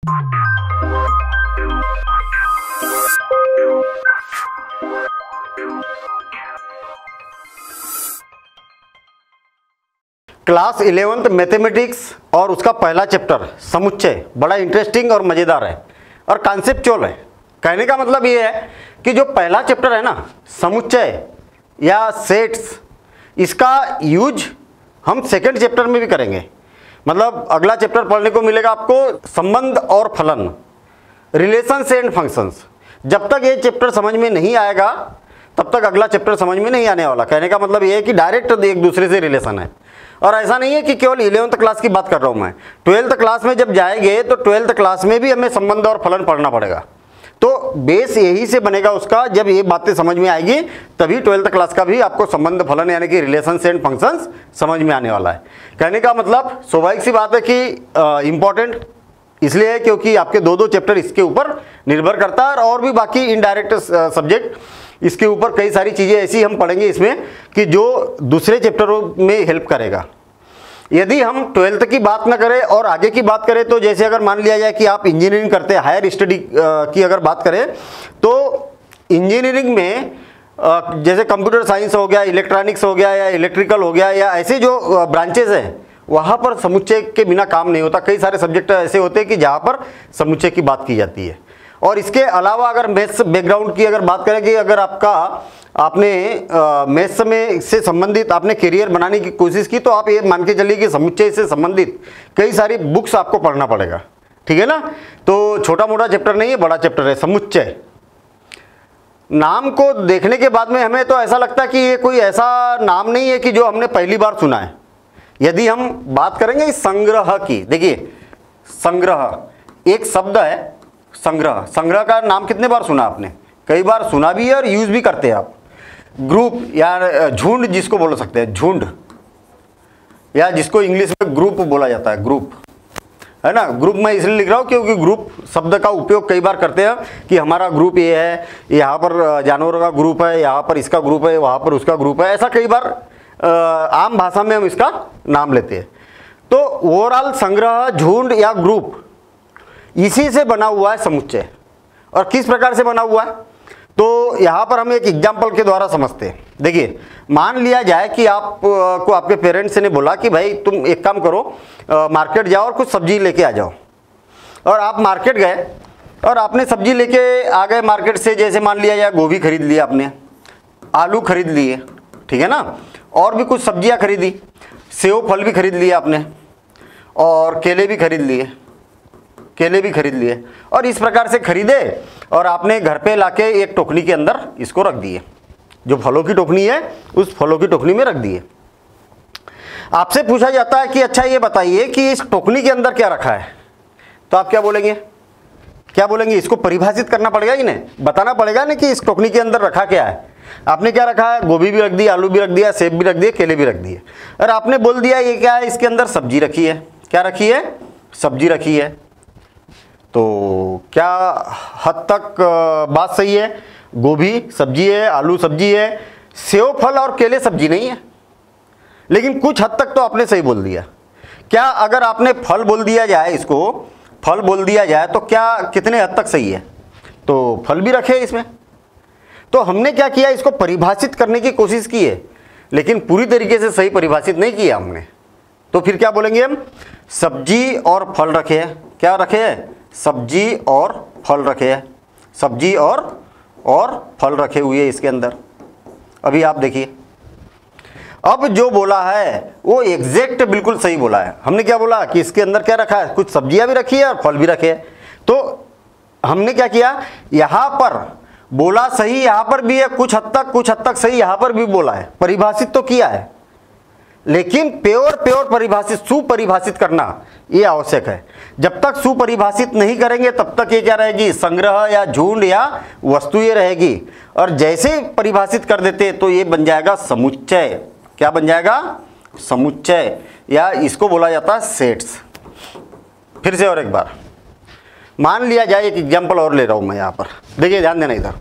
Class 11th mathematics और उसका पहला चैप्टर समुच्चय बड़ा इंटरेस्टिंग और मज़ेदार है और कॉन्सेप्चुअल है। कहने का मतलब ये है कि जो पहला चैप्टर है ना, समुच्चय या सेट्स, इसका यूज हम सेकंड चैप्टर में भी करेंगे। मतलब अगला चैप्टर पढ़ने को मिलेगा आपको संबंध और फलन, रिलेशंस एंड फंक्शंस। जब तक ये चैप्टर समझ में नहीं आएगा तब तक अगला चैप्टर समझ में नहीं आने वाला। कहने का मतलब ये है कि डायरेक्ट एक दूसरे से रिलेशन है। और ऐसा नहीं है कि केवल 11th क्लास की बात कर रहा हूँ मैं, 12th क्लास में जब जाएंगे तो 12th क्लास में भी हमें संबंध और फलन पढ़ना पड़ेगा। तो बेस यही से बनेगा उसका, जब ये बातें समझ में आएगी तभी 12th क्लास का भी आपको संबंध फलन यानी कि रिलेशंस एंड फंक्शंस समझ में आने वाला है। कहने का मतलब स्वाभाविक सी बात है कि इम्पॉर्टेंट इसलिए है क्योंकि आपके दो चैप्टर इसके ऊपर निर्भर करता है और भी बाकी इनडायरेक्ट सब्जेक्ट इसके ऊपर कई सारी चीज़ें ऐसी हम पढ़ेंगे इसमें कि जो दूसरे चैप्टरों में हेल्प करेगा। यदि हम 12th की बात ना करें और आगे की बात करें तो जैसे अगर मान लिया जाए कि आप इंजीनियरिंग करते हैं, हायर स्टडी की अगर बात करें तो इंजीनियरिंग में जैसे कंप्यूटर साइंस हो गया, इलेक्ट्रॉनिक्स हो गया या इलेक्ट्रिकल हो गया या ऐसे जो ब्रांचेज हैं वहाँ पर समुच्चय के बिना काम नहीं होता। कई सारे सब्जेक्ट ऐसे होते हैं कि जहाँ पर समुच्चय की बात की जाती है। और इसके अलावा अगर मैथ्स बैकग्राउंड की अगर बात करें कि अगर आपने मैथ्स में से संबंधित आपने करियर बनाने की कोशिश की तो आप ये मान के चलिए कि समुच्चय से संबंधित कई सारी बुक्स आपको पढ़ना पड़ेगा। ठीक है ना। तो छोटा मोटा चैप्टर नहीं है, बड़ा चैप्टर है समुच्चय। नाम को देखने के बाद में हमें तो ऐसा लगता है कि ये कोई ऐसा नाम नहीं है कि जो हमने पहली बार सुना है। यदि हम बात करेंगे इस संग्रह की, देखिए संग्रह एक शब्द है। संग्रह, संग्रह का नाम कितने बार सुना आपने? कई बार सुना भी है और यूज भी करते हैं आप। ग्रुप या झुंड जिसको बोल सकते हैं, झुंड, या जिसको इंग्लिश में ग्रुप बोला जाता है, ग्रुप, है ना। ग्रुप मैं इसलिए लिख रहा हूँ क्योंकि ग्रुप शब्द का उपयोग कई बार करते हैं कि हमारा ग्रुप ये है, यहाँ पर जानवरों का ग्रुप है, यहाँ पर इसका ग्रुप है, वहाँ पर उसका ग्रुप है। ऐसा कई बार आम भाषा में हम इसका नाम लेते हैं। तो ओवरऑल संग्रह, झुंड या ग्रुप, इसी से बना हुआ है समुच्चय। और किस प्रकार से बना हुआ है तो यहाँ पर हम एक एग्जाम्पल के द्वारा समझते हैं। देखिए मान लिया जाए कि आपको आपके पेरेंट्स ने बोला कि भाई तुम एक काम करो, मार्केट जाओ और कुछ सब्जी लेके आ जाओ। और आप मार्केट गए और आपने सब्जी लेके आ गए मार्केट से। जैसे मान लिया जाए गोभी खरीद लिया आपने, आलू खरीद लिए, ठीक है ना, और भी कुछ सब्जियाँ खरीदी, सेव फल भी खरीद लिया आपने, और केले भी खरीद लिए, और इस प्रकार से खरीदे और आपने घर पे लाके एक टोकनी के अंदर इसको रख दिए। जो फलों की टोकनी है उस फलों की टोकनी में रख दिए। आपसे पूछा जाता है कि अच्छा ये बताइए कि इस टोकनी के अंदर क्या रखा है, तो आप क्या बोलेंगे? इसको परिभाषित करना पड़ेगा ही नहीं, बताना पड़ेगा ना कि इस टोकनी के अंदर रखा क्या है। आपने क्या रखा है? गोभी भी रख दी, आलू भी रख दिया, सेब भी रख दिए, केले भी रख दिए। और आपने बोल दिया ये क्या है, इसके अंदर सब्जी रखी है। क्या रखी है? सब्जी रखी है। तो क्या हद तक बात सही है? गोभी सब्जी है, आलू सब्जी है, सेव फल और केले सब्जी नहीं है। लेकिन कुछ हद तक तो आपने सही बोल दिया। क्या अगर आपने फल बोल दिया जाए, इसको फल बोल दिया जाए तो क्या कितने हद तक सही है? तो फल भी रखे इसमें। तो हमने क्या किया, इसको परिभाषित करने की कोशिश की है, लेकिन पूरी तरीके से सही परिभाषित नहीं किया हमने। तो फिर क्या बोलेंगे हम? सब्जी और फल रखे हैं। क्या रखे हैं? सब्जी और फल रखे हैं। सब्जी और फल रखे हुए इसके अंदर। अभी आप देखिए, अब जो बोला है वो एग्जैक्ट बिल्कुल सही बोला है। हमने क्या बोला कि इसके अंदर क्या रखा है? कुछ सब्जियां भी रखी है और फल भी रखे हैं। तो हमने क्या किया, यहां पर बोला सही, यहां पर भी है, कुछ हद तक सही यहां पर भी बोला है, परिभाषित तो किया है। लेकिन प्योर परिभाषित, सुपरिभाषित करना ये आवश्यक है। जब तक सुपरिभाषित नहीं करेंगे तब तक ये क्या रहेगी? संग्रह या झुंड या वस्तु ये रहेगी। और जैसे परिभाषित कर देते तो ये बन जाएगा समुच्चय। क्या बन जाएगा? समुच्चय, या इसको बोला जाता है सेट्स। फिर से और एक बार मान लिया जाए, एक एग्जाम्पल और ले रहा हूं मैं यहाँ पर। देखिए ध्यान देना, इधर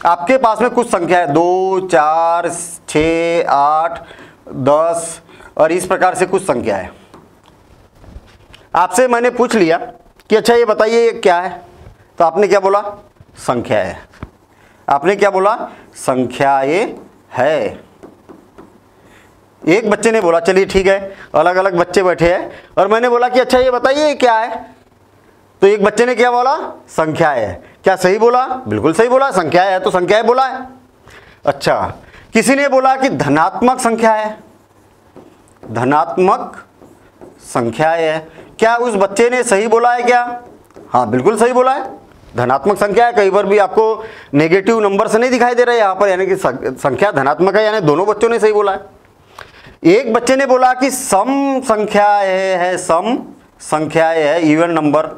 आपके पास में कुछ संख्या है, 2, 4, 6, 8, 10 और इस प्रकार से कुछ संख्या है। आपसे मैंने पूछ लिया कि अच्छा ये बताइए ये क्या है, तो आपने क्या बोला, संख्या है। आपने क्या बोला, संख्याएं है। एक बच्चे ने बोला, चलिए ठीक है, अलग अलग बच्चे बैठे हैं और मैंने बोला कि अच्छा ये बताइए ये क्या है, तो एक बच्चे ने क्या बोला, संख्याएं है। क्या सही बोला, बिल्कुल सही बोला, संख्याएं है तो संख्याएं बोला है। अच्छा, किसी ने बोला कि धनात्मक संख्या है, धनात्मक संख्याएं है। क्या उस बच्चे ने सही बोला है क्या, हाँ बिल्कुल सही बोला है, धनात्मक संख्या है। कई बार भी आपको नेगेटिव नंबर से नहीं दिखाई दे रहा है यहाँ पर, यानी कि संख्या धनात्मक है, यानी दोनों बच्चों ने सही बोला है। एक बच्चे ने बोला कि सम संख्याएं है, सम संख्याएं है, इवन नंबर,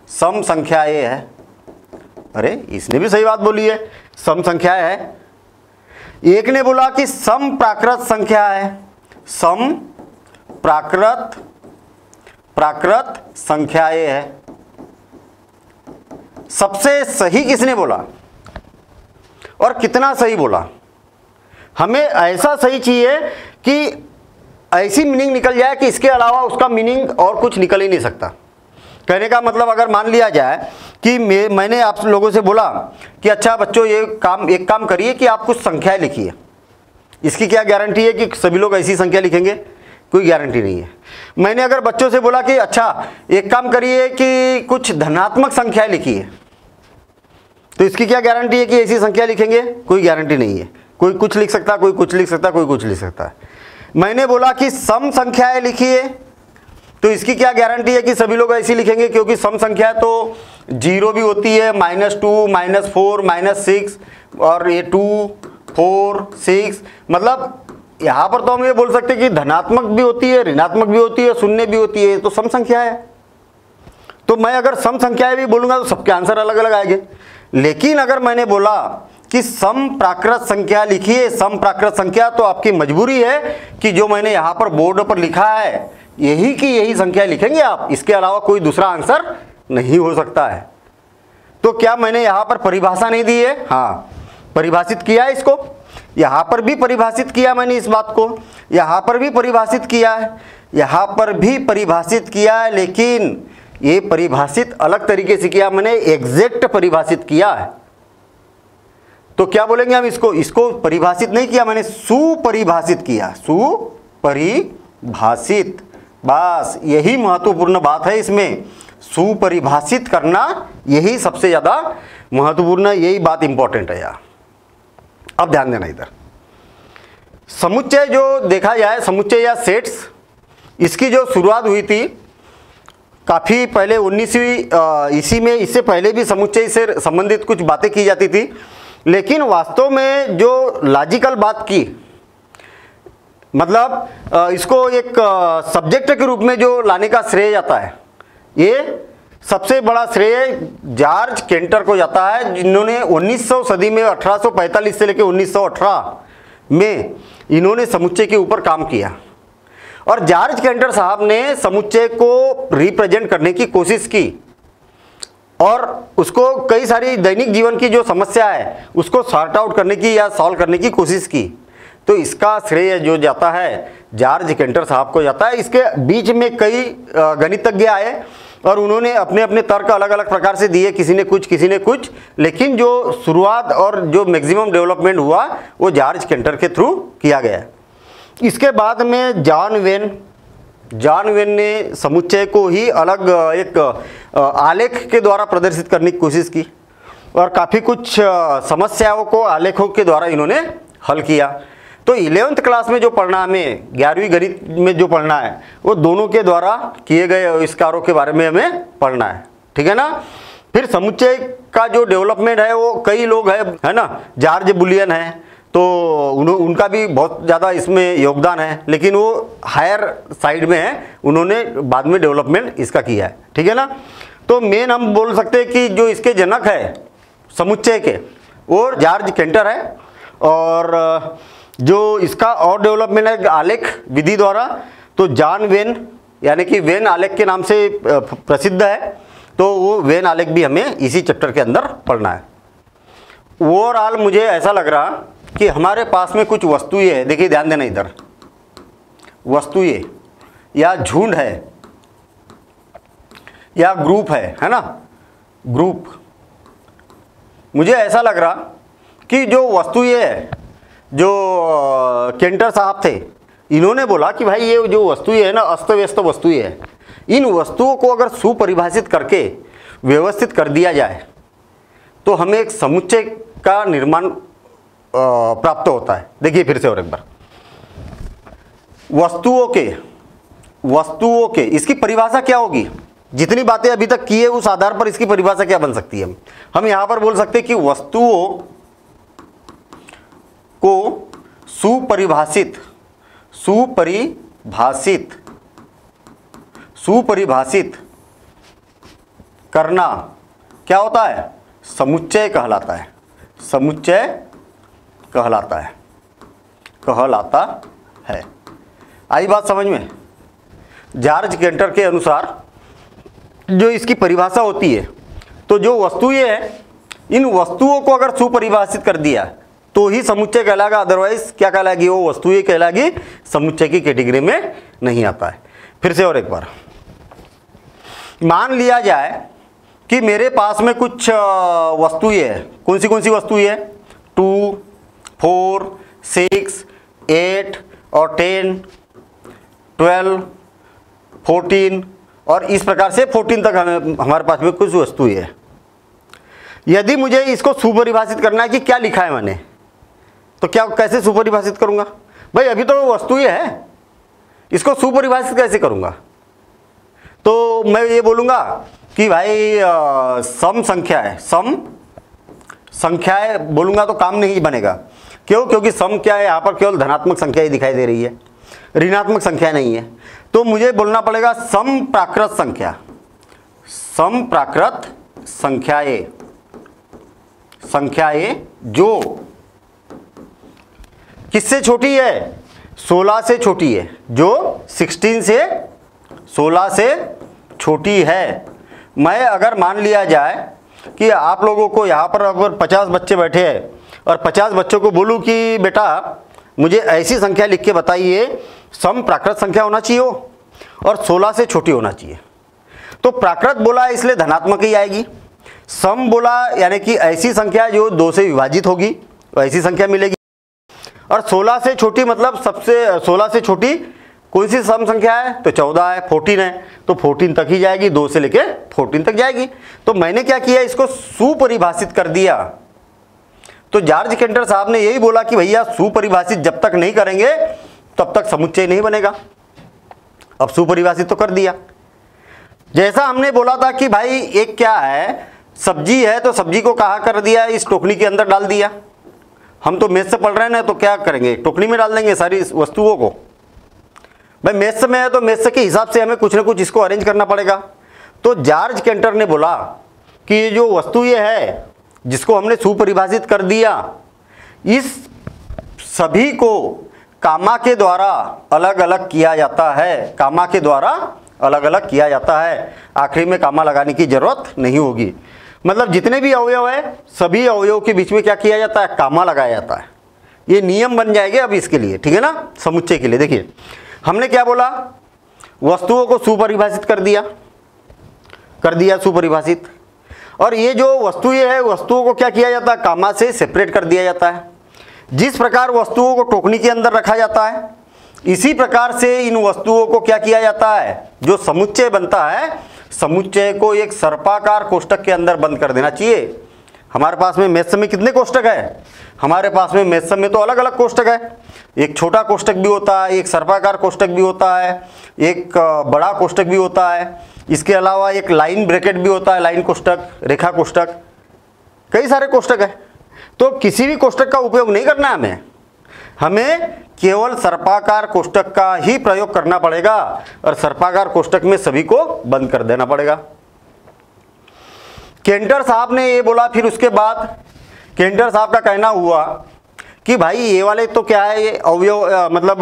सम संख्याएं है। अरे इसने भी सही बात बोली है, सम संख्याएं है। एक ने बोला कि सम प्राकृत संख्या है, सम प्राकृत संख्याएं है। सबसे सही किसने बोला और कितना सही बोला? हमें ऐसा सही चाहिए कि ऐसी मीनिंग निकल जाए कि इसके अलावा उसका मीनिंग और कुछ निकल ही नहीं सकता। कहने का मतलब अगर मान लिया जाए कि मैंने आप लोगों से बोला कि अच्छा बच्चों ये एक काम करिए कि आप कुछ संख्याएं लिखिए, इसकी क्या गारंटी है कि सभी लोग ऐसी संख्या लिखेंगे? कोई गारंटी नहीं है। मैंने अगर बच्चों से बोला कि अच्छा एक काम करिए कि कुछ धनात्मक संख्याएं लिखिए, तो इसकी क्या गारंटी है कि ऐसी संख्या लिखेंगे? कोई गारंटी नहीं है। कोई कुछ लिख सकता, कोई कुछ लिख सकता, कोई कुछ लिख सकता है। मैंने बोला कि सम संख्याएं लिखिए, तो इसकी क्या गारंटी है कि सभी लोग ऐसी लिखेंगे? क्योंकि सम संख्या तो 0 भी होती है, -2, -4, -6 और ये 2, 4, 6, मतलब यहाँ पर तो हम ये बोल सकते हैं कि धनात्मक भी होती है, ऋणात्मक भी होती है, शून्य भी होती है, तो सम संख्या है। तो मैं अगर सम संख्याएं भी बोलूँगा तो सबके आंसर अलग अलग आएंगे। लेकिन अगर मैंने बोला कि सम प्राकृत संख्या लिखिए, सम प्राकृत संख्या, तो आपकी मजबूरी है कि जो मैंने यहाँ पर बोर्ड पर लिखा है यही की यही संख्या लिखेंगे आप, इसके अलावा कोई दूसरा आंसर नहीं हो सकता है। तो क्या मैंने यहाँ पर परिभाषा नहीं दी है? हाँ, परिभाषित किया है इसको, यहाँ पर भी परिभाषित किया मैंने इस बात को, यहाँ पर भी परिभाषित किया है, यहाँ पर भी परिभाषित किया है, लेकिन ये परिभाषित अलग तरीके से किया मैंने, एग्जैक्ट परिभाषित किया है। तो क्या बोलेंगे हम इसको परिभाषित नहीं किया मैंने, सुपरिभाषित किया, सुपरिभाषित। बस यही महत्वपूर्ण बात है इसमें, सुपरिभाषित करना यही सबसे ज्यादा महत्वपूर्ण, यही बात इंपॉर्टेंट है यार। अब ध्यान देना इधर, समुच्चय जो देखा जाए, समुच्चय या सेट्स, इसकी जो शुरुआत हुई थी काफ़ी पहले 19वीं ईस्वी में, इससे पहले भी समुच्चय से संबंधित कुछ बातें की जाती थी, लेकिन वास्तव में जो लॉजिकल बात की, मतलब इसको एक सब्जेक्ट के रूप में जो लाने का श्रेय जाता है, ये सबसे बड़ा श्रेय जॉर्ज केंटर को जाता है, जिन्होंने 1900 सदी में 1845 से लेकर 1918 में इन्होंने समुच्चय के ऊपर काम किया। और जॉर्ज केंटर साहब ने समुच्चय को रिप्रेजेंट करने की कोशिश की और उसको कई सारी दैनिक जीवन की जो समस्या है उसको सॉर्ट आउट करने की या सॉल्व करने की कोशिश की। तो इसका श्रेय जो जाता है जॉर्ज केंटर साहब को जाता है। इसके बीच में कई गणितज्ञ आए और उन्होंने अपने अपने तर्क अलग अलग प्रकार से दिए, किसी ने कुछ किसी ने कुछ, लेकिन जो शुरुआत और जो मैक्सिमम डेवलपमेंट हुआ वो जॉर्ज केंटर के थ्रू किया गया। इसके बाद में जॉन वेन ने समुच्चय को ही अलग एक आलेख के द्वारा प्रदर्शित करने की कोशिश की और काफ़ी कुछ समस्याओं को आलेखों के द्वारा इन्होंने हल किया। तो 11th क्लास में जो पढ़ना हमें, 11वीं गणित में जो पढ़ना है, वो दोनों के द्वारा किए गए आविष्कारों के बारे में हमें पढ़ना है, ठीक है ना। फिर समुच्चय का जो डेवलपमेंट है वो कई लोग है ना, जॉर्ज बुलियन है, तो उनका भी बहुत ज़्यादा इसमें योगदान है, लेकिन वो हायर साइड में है, उन्होंने बाद में डेवलपमेंट इसका किया है, ठीक है ना। तो मेन हम बोल सकते हैं कि जो इसके जनक है समुच्चय के वो जॉर्ज केंटर है, और जो इसका और डेवलपमेंट है आलेख विधि द्वारा, तो जॉन वेन, यानी कि वेन आलेख के नाम से प्रसिद्ध है, तो वो वेन आलेख भी हमें इसी चैप्टर के अंदर पढ़ना है। ओवरऑल मुझे ऐसा लग रहा कि हमारे पास में कुछ वस्तुएं है, देखिए ध्यान देना इधर, वस्तुएं या झुंड है, या ग्रुप है ना, ग्रुप। मुझे ऐसा लग रहा कि जो वस्तु ये है, जो केंटर साहब थे, इन्होंने बोला कि भाई ये जो वस्तु है ना, अस्त व्यस्त वस्तु है, इन वस्तुओं को अगर सुपरिभाषित करके व्यवस्थित कर दिया जाए तो हमें एक समुच्चय का निर्माण प्राप्त होता है। देखिए फिर से और एक बार, वस्तुओं के इसकी परिभाषा क्या होगी? जितनी बातें अभी तक की है उस आधार पर इसकी परिभाषा क्या बन सकती है? हम यहां पर बोल सकते हैं कि वस्तुओं को सुपरिभाषित करना क्या होता है? समुच्चय कहलाता है। समुच्चय कहलाता है। आई बात समझ में? जॉर्ज केंटर के अनुसार जो इसकी परिभाषा होती है, तो जो वस्तु ये है, इन वस्तुओं को अगर सुपरिभाषित कर दिया तो ही समुच्चय कहलाएगा, अदरवाइज क्या कहलाएगी? वो वस्तु ये कहलाएगी, समुच्चय की कैटेगरी में नहीं आता है। फिर से और एक बार, मान लिया जाए कि मेरे पास में कुछ वस्तुएं है। कौन सी वस्तुएं है? 2, 4, 6, 8 और 10, 12, 14 और इस प्रकार से 14 तक हमारे पास में कुछ वस्तुएं है। यदि मुझे इसको सुपरिभाषित करना है कि क्या लिखा है मैंने, तो क्या कैसे सुपरिभाषित करूंगा? भाई अभी तो वस्तुएं है, इसको सुपरिभाषित कैसे करूंगा? तो मैं ये बोलूंगा कि भाई सम संख्या है, सम संख्या है बोलूंगा तो काम नहीं बनेगा। क्यों? क्योंकि सम क्या है, यहाँ पर केवल धनात्मक संख्या ही दिखाई दे रही है, ऋणात्मक संख्या नहीं है। तो मुझे बोलना पड़ेगा सम प्राकृत संख्या, सम प्राकृत संख्याएं जो किससे छोटी है? 16 से छोटी है, जो 16 से 16 से छोटी है। मैं अगर मान लिया जाए कि आप लोगों को यहाँ पर अगर 50 बच्चे बैठे हैं और 50 बच्चों को बोलूँ कि बेटा मुझे ऐसी संख्या लिख के बताइए, सम प्राकृत संख्या होना चाहिए हो और 16 से छोटी होना चाहिए, तो प्राकृत बोला इसलिए धनात्मक ही आएगी। सम बोला यानी कि ऐसी संख्या जो 2 से विभाजित होगी, तो ऐसी संख्या मिलेगी। और 16 से छोटी मतलब सबसे 16 से छोटी कौन सी सम संख्या है? तो 14 है, 14 है, तो 14 तक ही जाएगी, 2 से लेके 14 तक जाएगी। तो मैंने क्या किया, इसको सुपरिभाषित कर दिया। तो जॉर्ज केंटर साहब ने यही बोला कि भैया सुपरिभाषित जब तक नहीं करेंगे तब तक समुच्चय नहीं बनेगा। अब सुपरिभाषित तो कर दिया। जैसा हमने बोला था कि भाई एक क्या है, सब्जी है, तो सब्जी को कहाँ कर दिया, इस टोकनी के अंदर डाल दिया। हम तो मेथ से पढ़ रहे हैं ना, तो क्या करेंगे, टोकनी में डाल देंगे सारी वस्तुओं को। भाई मेथ में है तो मेथ के हिसाब से हमें कुछ ना कुछ इसको अरेंज करना पड़ेगा। तो जॉर्ज केंटर ने बोला कि ये जो वस्तु ये है जिसको हमने सुपरिभाषित कर दिया, इस सभी को कामा के द्वारा अलग अलग किया जाता है, कामा के द्वारा अलग अलग किया जाता है। आखिरी में कामा लगाने की जरूरत नहीं होगी। मतलब जितने भी अवयव है सभी अवयव के बीच में क्या किया जाता है, कामा लगाया जाता है। ये नियम बन जाएंगे अब इसके लिए, ठीक है ना, समुच्चय के लिए। देखिए हमने क्या बोला, वस्तुओं को सुपरिभाषित कर दिया सुपरिभाषित। और ये जो वस्तुएं है, वस्तुओं को क्या किया जाता है, कामा से सेपरेट कर दिया जाता है। जिस प्रकार वस्तुओं को टोकनी के अंदर रखा जाता है, इसी प्रकार से इन वस्तुओं को क्या किया जाता है, जो समुच्चय बनता है, समुच्चय को एक सर्पाकार कोष्ठक के अंदर बंद कर देना चाहिए। हमारे पास में मैथ्स में कितने कोष्ठक है? हमारे पास में मैथ्स में तो अलग अलग कोष्ठक है। एक छोटा कोष्ठक भी होता है, एक सर्पाकार कोष्ठक भी होता है, एक बड़ा कोष्ठक भी होता है। इसके अलावा एक लाइन ब्रैकेट भी होता है, लाइन कोष्ठक, रेखा कोष्ठक, कई सारे कोष्ठक है। तो किसी भी कोष्ठक का उपयोग नहीं करना है हमें केवल सर्पाकार कोष्ठक का ही प्रयोग करना पड़ेगा और सर्पाकार कोष्ठक में सभी को बंद कर देना पड़ेगा। केंटर साहब ने ये बोला। फिर उसके बाद केंटर साहब का कहना हुआ कि भाई ये वाले तो क्या है, ये अवयव मतलब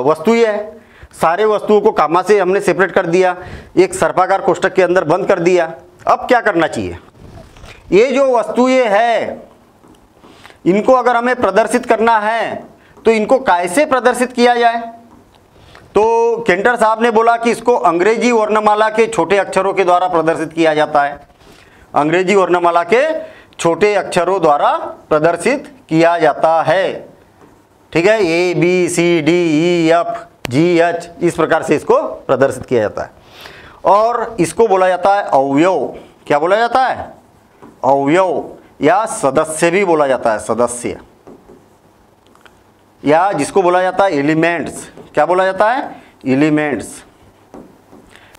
वस्तु ही है, सारे वस्तुओं को कामा से हमने सेपरेट कर दिया, एक सर्पाकार कोष्ठक के अंदर बंद कर दिया। अब क्या करना चाहिए, ये जो वस्तुएं है इनको अगर हमें प्रदर्शित करना है तो इनको कैसे प्रदर्शित किया जाए? तो केंटर साहब ने बोला कि इसको अंग्रेजी वर्णमाला के छोटे अक्षरों के द्वारा प्रदर्शित किया जाता है। अंग्रेजी वर्णमाला के छोटे अक्षरों द्वारा प्रदर्शित किया जाता है। ठीक है, A B C D E F G H, इस प्रकार से इसको प्रदर्शित किया जाता है। और इसको बोला जाता है अवयव। क्या बोला जाता है? अवयव या सदस्य भी बोला जाता है, सदस्य, या जिसको बोला जाता है एलिमेंट्स। क्या बोला जाता है? एलिमेंट्स,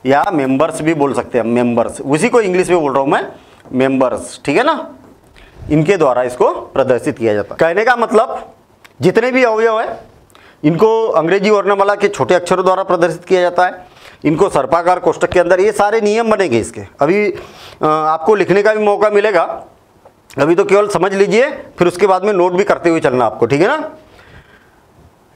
या मेंबर्स भी बोल सकते हैं, मेंबर्स, उसी को इंग्लिश में बोल रहा हूं मैं, मेंबर्स। ठीक है ना, इनके द्वारा इसको प्रदर्शित किया जाता है। कहने का मतलब जितने भी अवयव है इनको अंग्रेजी वर्णमाला के छोटे अक्षरों द्वारा प्रदर्शित किया जाता है। इनको सर्पाकार कोष्ठक के अंदर, ये सारे नियम बनेंगे इसके। अभी आपको लिखने का भी मौका मिलेगा, अभी तो केवल समझ लीजिए, फिर उसके बाद में नोट भी करते हुए चलना आपको। ठीक है ना,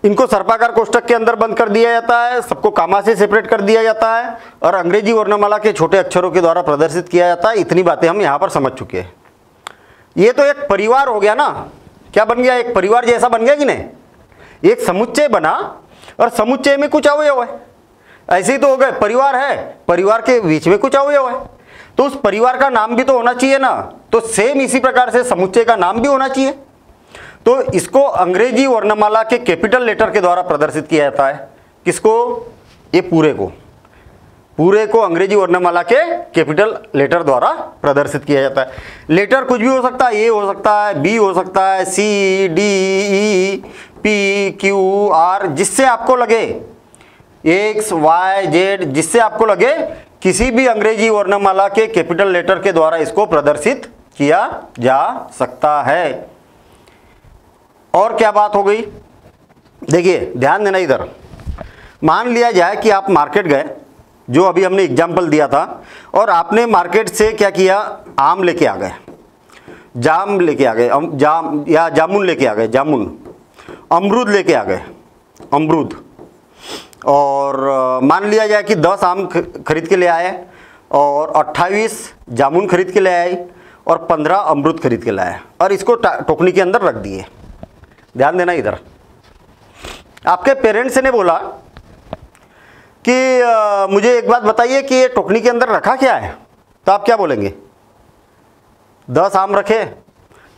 इनको सर्पाकार कोष्ठक के अंदर बंद कर दिया जाता है, सबको कामा से सेपरेट कर दिया जाता है, और अंग्रेजी वर्णमाला के छोटे अक्षरों के द्वारा प्रदर्शित किया जाता है। इतनी बातें हम यहाँ पर समझ चुके हैं। ये तो एक परिवार हो गया ना, क्या बन गया? एक परिवार जैसा बन गया कि नहीं? एक समुच्चय बना, और समुच्चय में कुछ अवयव है, ऐसे ही तो हो गए। परिवार है, परिवार के बीच में कुछ अवयव है, तो उस परिवार का नाम भी तो होना चाहिए ना। तो सेम इसी प्रकार से समुच्चय का नाम भी होना चाहिए। तो इसको अंग्रेजी वर्णमाला के कैपिटल लेटर के द्वारा प्रदर्शित किया जाता है। किसको? ये पूरे को अंग्रेजी वर्णमाला के कैपिटल लेटर द्वारा प्रदर्शित किया जाता है। लेटर कुछ भी हो सकता है, ए हो सकता है, बी हो सकता है, C D E P Q R, जिससे आपको लगे, एक्स वाई जेड, जिससे आपको लगे, किसी भी अंग्रेजी वर्णमाला के कैपिटल लेटर के द्वारा इसको प्रदर्शित किया जा सकता है। और क्या बात हो गई? देखिए ध्यान देना इधर। मान लिया जाए कि आप मार्केट गए, जो अभी हमने एग्जाम्पल दिया था, और आपने मार्केट से क्या किया? आम लेके आ गए, जाम लेके आ गए, जामुन लेके आ गए, जामुन, अमरूद लेके आ गए, अमरूद। और मान लिया जाए कि 10 आम खरीद के ले आए, और 28 जामुन खरीद के ले आए, और 15 अमरूद खरीद के लाए, और इसको टोकनी के अंदर रख दिए। ध्यान देना इधर। आपके पेरेंट्स ने बोला कि मुझे एक बात बताइए कि ये टोकनी के अंदर रखा क्या है? तो आप क्या बोलेंगे? 10 आम रखे,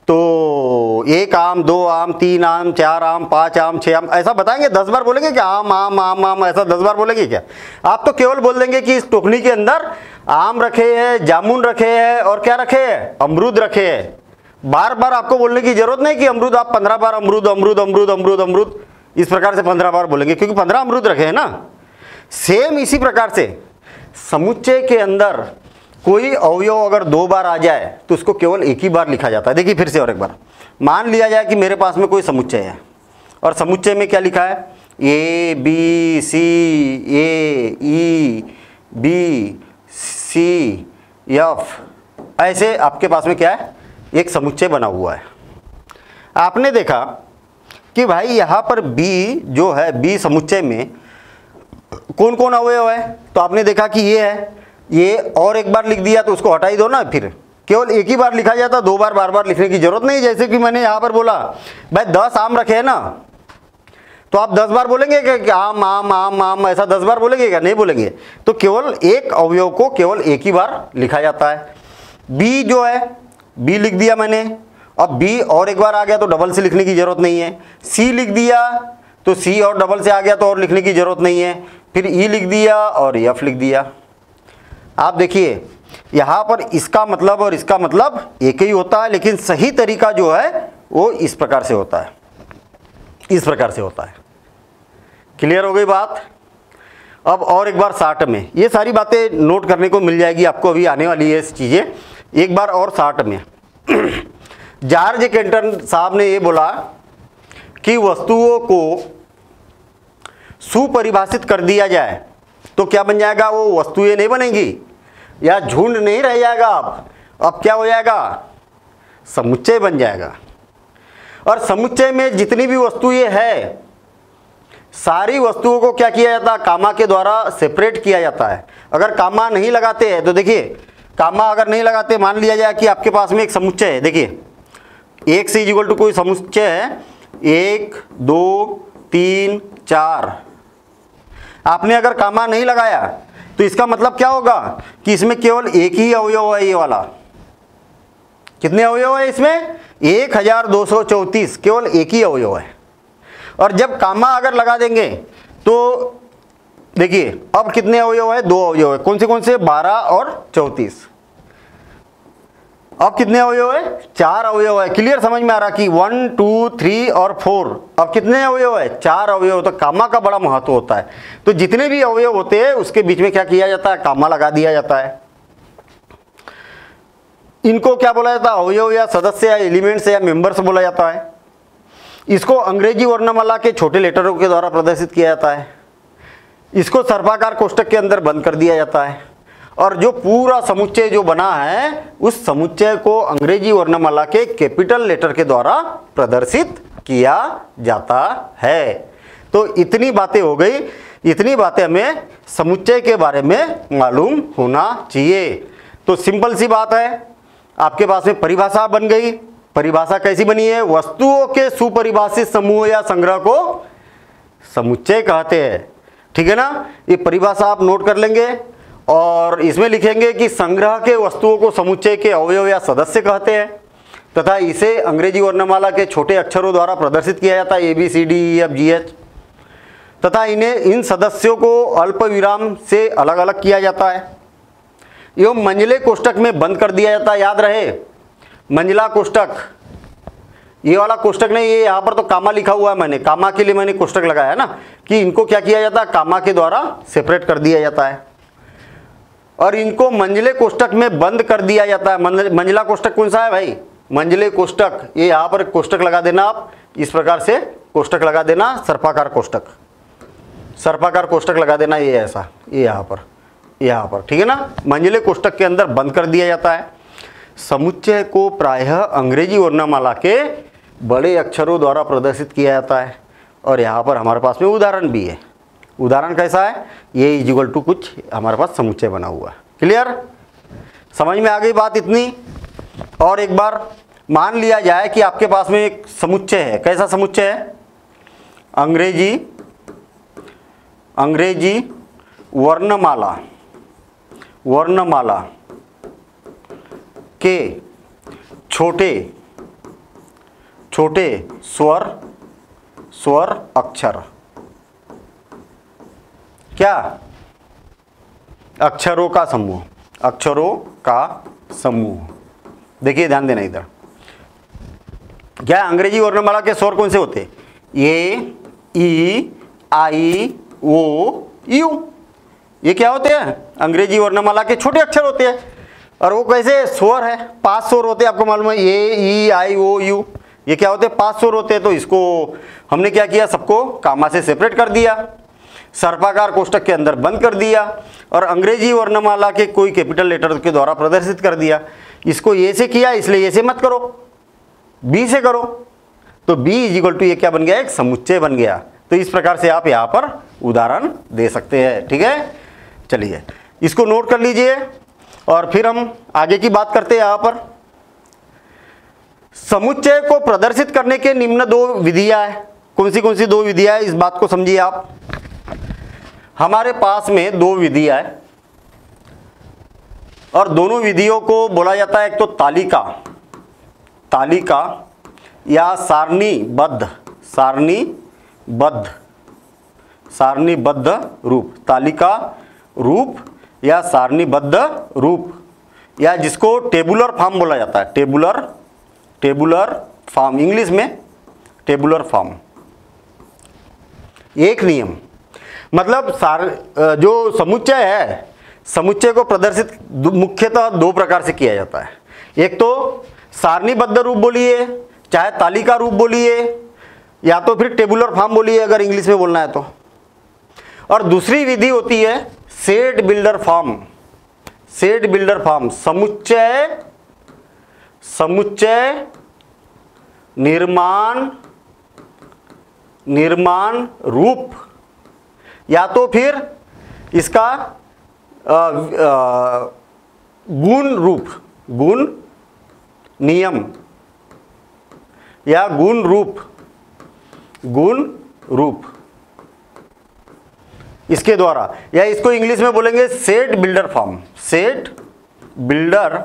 तो 1 आम, 2 आम, 3 आम, 4 आम, 5 आम, 6 आम, ऐसा बताएंगे? 10 बार बोलेंगे क्या? आम आम आम आम, ऐसा 10 बार बोलेंगे क्या? आप तो केवल बोल देंगे कि इस टोकनी के अंदर आम रखे हैं, जामुन रखे हैं, और क्या रखे हैं? अमरूद रखे हैं। बार बार आपको बोलने की जरूरत नहीं कि अमरूद, आप 15 बार अमरूद अमरूद अमरूद अमरूद अमरूद इस प्रकार से 15 बार बोलेंगे, क्योंकि 15 अमरूद रखे हैं ना। सेम इसी प्रकार से समुच्चय के अंदर कोई अवयव अगर 2 बार आ जाए तो उसको केवल एक ही बार लिखा जाता है। देखिए फिर से और एक बार, मान लिया जाए कि मेरे पास में कोई समुच्चय है, और समुच्चय में क्या लिखा है? A B C, A E B C F, ऐसे आपके पास में क्या है? एक समुच्चय बना हुआ है। आपने देखा कि भाई यहाँ पर बी जो है, बी समुच्चय में कौन कौन अवयव है? तो आपने देखा कि ये है, ये और एक बार लिख दिया तो उसको हटा ही दो ना, फिर केवल एक ही बार लिखा जाता, 2 बार बार बार लिखने की जरूरत नहीं। जैसे कि मैंने यहाँ पर बोला भाई 10 आम रखे हैं ना, तो आप 10 बार बोलेंगे कि आम आम आम आम, ऐसा 10 बार बोलेंगे क्या? नहीं बोलेंगे। तो केवल एक अवयव को केवल एक ही बार लिखा जाता है। बी जो है, बी लिख दिया मैंने, अब बी और एक बार आ गया तो डबल से लिखने की जरूरत नहीं है। सी लिख दिया तो सी और डबल से आ गया तो और लिखने की जरूरत नहीं है। फिर ई लिख दिया और एफ लिख दिया। आप देखिए यहाँ पर इसका मतलब और इसका मतलब एक ही होता है, लेकिन सही तरीका जो है वो इस प्रकार से होता है, इस प्रकार से होता है। क्लियर हो गई बात? अब और एक बार शार्ट में, ये सारी बातें नोट करने को मिल जाएगी आपको, अभी आने वाली है चीज़ें। एक बार और शार्ट में जॉर्ज केंटर साहब ने ये बोला कि वस्तुओं को सुपरिभाषित कर दिया जाए तो क्या बन जाएगा? वो वस्तुएं नहीं बनेंगी, या झुंड नहीं रह जाएगा। अब क्या हो जाएगा? समुच्चय बन जाएगा। और समुच्चय में जितनी भी वस्तुएं है, सारी वस्तुओं को क्या किया जाता है? कामा के द्वारा सेपरेट किया जाता है। अगर कामा नहीं लगाते हैं तो देखिए, कामा अगर नहीं लगाते, मान लिया जाए कि आपके पास में एक समुच्चय है। देखिए एक से इक्वल टू कोई समुच्चय है, 1 2 3 4, आपने अगर कामा नहीं लगाया तो इसका मतलब क्या होगा कि इसमें केवल एक ही अवयव है, ये वाला। कितने अवयव है इसमें? 1234, केवल एक ही अवयव है। और जब कामा अगर लगा देंगे तो देखिए अब कितने अवयव है? 2 अवयव है। कौन से? 12 और 34। अब कितने अवयव है? 4 अवयव है। क्लियर? समझ में आ रहा कि 1 2 3 और 4, अब कितने अवयव है? 4 अवयव। तो कामा का बड़ा महत्व होता है। तो जितने भी अवयव होते हैं उसके बीच में क्या किया जाता है? कामा लगा दिया जाता है। इनको क्या बोला जाता है? अवयव या सदस्य या एलिमेंट्स या मेंबर्स बोला जाता है। इसको अंग्रेजी वर्णमाला के छोटे लेटरों के द्वारा प्रदर्शित किया जाता है। इसको सर्पाकार कोष्ठक के अंदर बंद कर दिया जाता है। और जो पूरा समुच्चय जो बना है उस समुच्चय को अंग्रेजी वर्णमाला के कैपिटल लेटर के द्वारा प्रदर्शित किया जाता है। तो इतनी बातें हो गई, इतनी बातें हमें समुच्चय के बारे में मालूम होना चाहिए। तो सिंपल सी बात है, आपके पास में परिभाषा बन गई। परिभाषा कैसी बनी है? वस्तुओं के सुपरिभाषित समूह या संग्रह को समुच्चय कहते हैं। ठीक है ना? ये परिभाषा आप नोट कर लेंगे और इसमें लिखेंगे कि संग्रह के वस्तुओं को समुच्चय के अवयव या सदस्य कहते हैं तथा इसे अंग्रेजी वर्णमाला के छोटे अक्षरों द्वारा प्रदर्शित किया जाता है, ABCDEFGH, तथा इन्हें इन सदस्यों को अल्प विराम से अलग अलग किया जाता है एवं मंझले कोष्ठक में बंद कर दिया जाता है। याद रहे, मंझला कोष्ठक, ये वाला कोष्ठक नहीं, ये यहाँ पर तो कामा लिखा हुआ है, मैंने कामा के लिए मैंने कोष्ठक लगाया है ना, कि इनको क्या किया जाता है? कामा के द्वारा सेपरेट कर दिया जाता है और इनको मंझले कोष्ठक में बंद कर दिया जाता है। मंझला कोष्ठक कौन सा है भाई? मंझले कोष्ठक। ये यहाँ पर कोष्ठक लगा देना, आप इस प्रकार से कोष्ठक लगा देना, सर्पाकार कोष्ठक, सर्पाकार कोष्ठक लगा देना, ये ऐसा, ये यहाँ पर, ठीक है ना? मंझले कोष्ठक के अंदर बंद कर दिया जाता है। समुच्चय को प्रायः अंग्रेजी वर्णमाला के बड़े अक्षरों द्वारा प्रदर्शित किया जाता है। और यहाँ पर हमारे पास में उदाहरण भी है। उदाहरण कैसा है? ये इक्वल टू कुछ हमारे पास समुच्चय बना हुआ है। क्लियर? समझ में आ गई बात इतनी? और एक बार मान लिया जाए कि आपके पास में एक समुच्चय है। कैसा समुच्चय है? अंग्रेजी वर्णमाला के छोटे स्वर अक्षर, क्या? अक्षरों का समूह। देखिए ध्यान देना इधर, क्या अंग्रेजी वर्णमाला के स्वर कौन से होते हैं? ए, ई, आई, ओ, यू। ये क्या होते हैं? अंग्रेजी वर्णमाला के छोटे अक्षर होते हैं। और वो कैसे? स्वर है, 5 स्वर होते हैं, आपको मालूम है, ए, ई, आई, ओ, यू। ये क्या होते हैं? 5 स्वर होते हैं। तो इसको हमने क्या किया? सबको कामा से सेपरेट कर दिया, सर्पाकार कोष्ठक के अंदर बंद कर दिया और अंग्रेजी वर्णमाला के कोई कैपिटल लेटर के द्वारा प्रदर्शित कर दिया। इसको ए से किया, इसलिए ए से मत करो, बी से करो। तो बी इक्वल टू ये क्या बन गया? एक समुच्चय बन गया। तो इस प्रकार से आप यहाँ पर उदाहरण दे सकते हैं। ठीक है, चलिए इसको नोट कर लीजिए और फिर हम आगे की बात करते हैं। यहाँ पर समुच्चय को प्रदर्शित करने के निम्न 2 विधियां हैं। कौन सी 2 विधियां हैं? इस बात को समझिए आप। हमारे पास में 2 विधियां हैं और दोनों विधियों को बोला जाता है, एक तो तालिका या सारणीबद्ध रूप, तालिका रूप या सारणीबद्ध रूप, या जिसको टेबुलर फॉर्म बोला जाता है। टेबुलर फॉर्म, इंग्लिश में टेबुलर फॉर्म। एक नियम, मतलब जो समुच्चय है, समुच्चय को प्रदर्शित मुख्यतः 2 प्रकार से किया जाता है। एक तो सारणीबद्ध रूप बोलिए, चाहे तालिका रूप बोलिए, या तो फिर टेबुलर फॉर्म बोलिए अगर इंग्लिश में बोलना है तो। और दूसरी विधि होती है सेट बिल्डर फॉर्म। समुच्चय निर्माण रूप, या तो फिर इसका गुण नियम या गुण रूप। इसके द्वारा, या इसको इंग्लिश में बोलेंगे set builder form, set builder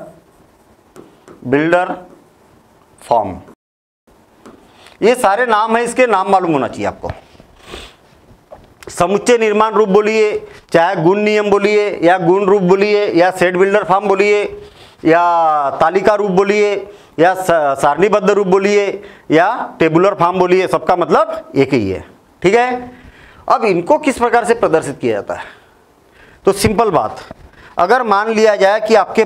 form. ये सारे नाम है, इसके नाम मालूम होना चाहिए आपको। समुच्चय निर्माण रूप बोलिए, चाहे गुण नियम बोलिए, या गुण रूप बोलिए, या सेट बिल्डर फॉर्म बोलिए, या तालिका रूप बोलिए, या सारणीबद्ध रूप बोलिए, या टेबुलर फॉर्म बोलिए, सबका मतलब एक ही है। ठीक है। अब इनको किस प्रकार से प्रदर्शित किया जाता है? तो सिंपल बात, अगर मान लिया जाए कि आपके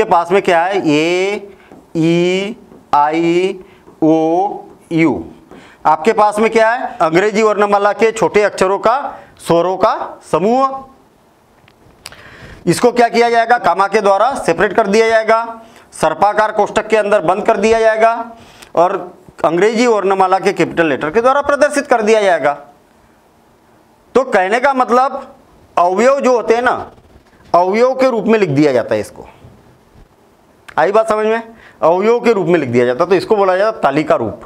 पास में क्या है, ए ई आई ओ यू, आपके पास में क्या है, अंग्रेजी वर्णमाला के छोटे अक्षरों का स्वरों का समूह। इसको क्या किया जाएगा, कामा के द्वारा सेपरेट कर दिया जाएगा, सर्पाकार कोष्ठक के अंदर बंद कर दिया जाएगा, और अंग्रेजी वर्णमाला के कैपिटल लेटर के द्वारा प्रदर्शित कर दिया जाएगा। तो कहने का मतलब अवयव जो होते हैं ना, अवयव के रूप में लिख दिया जाता है इसको। आई बात समझ में? अवयव के रूप में लिख दिया जाता है, तो इसको बोला जाता है तालिका रूप।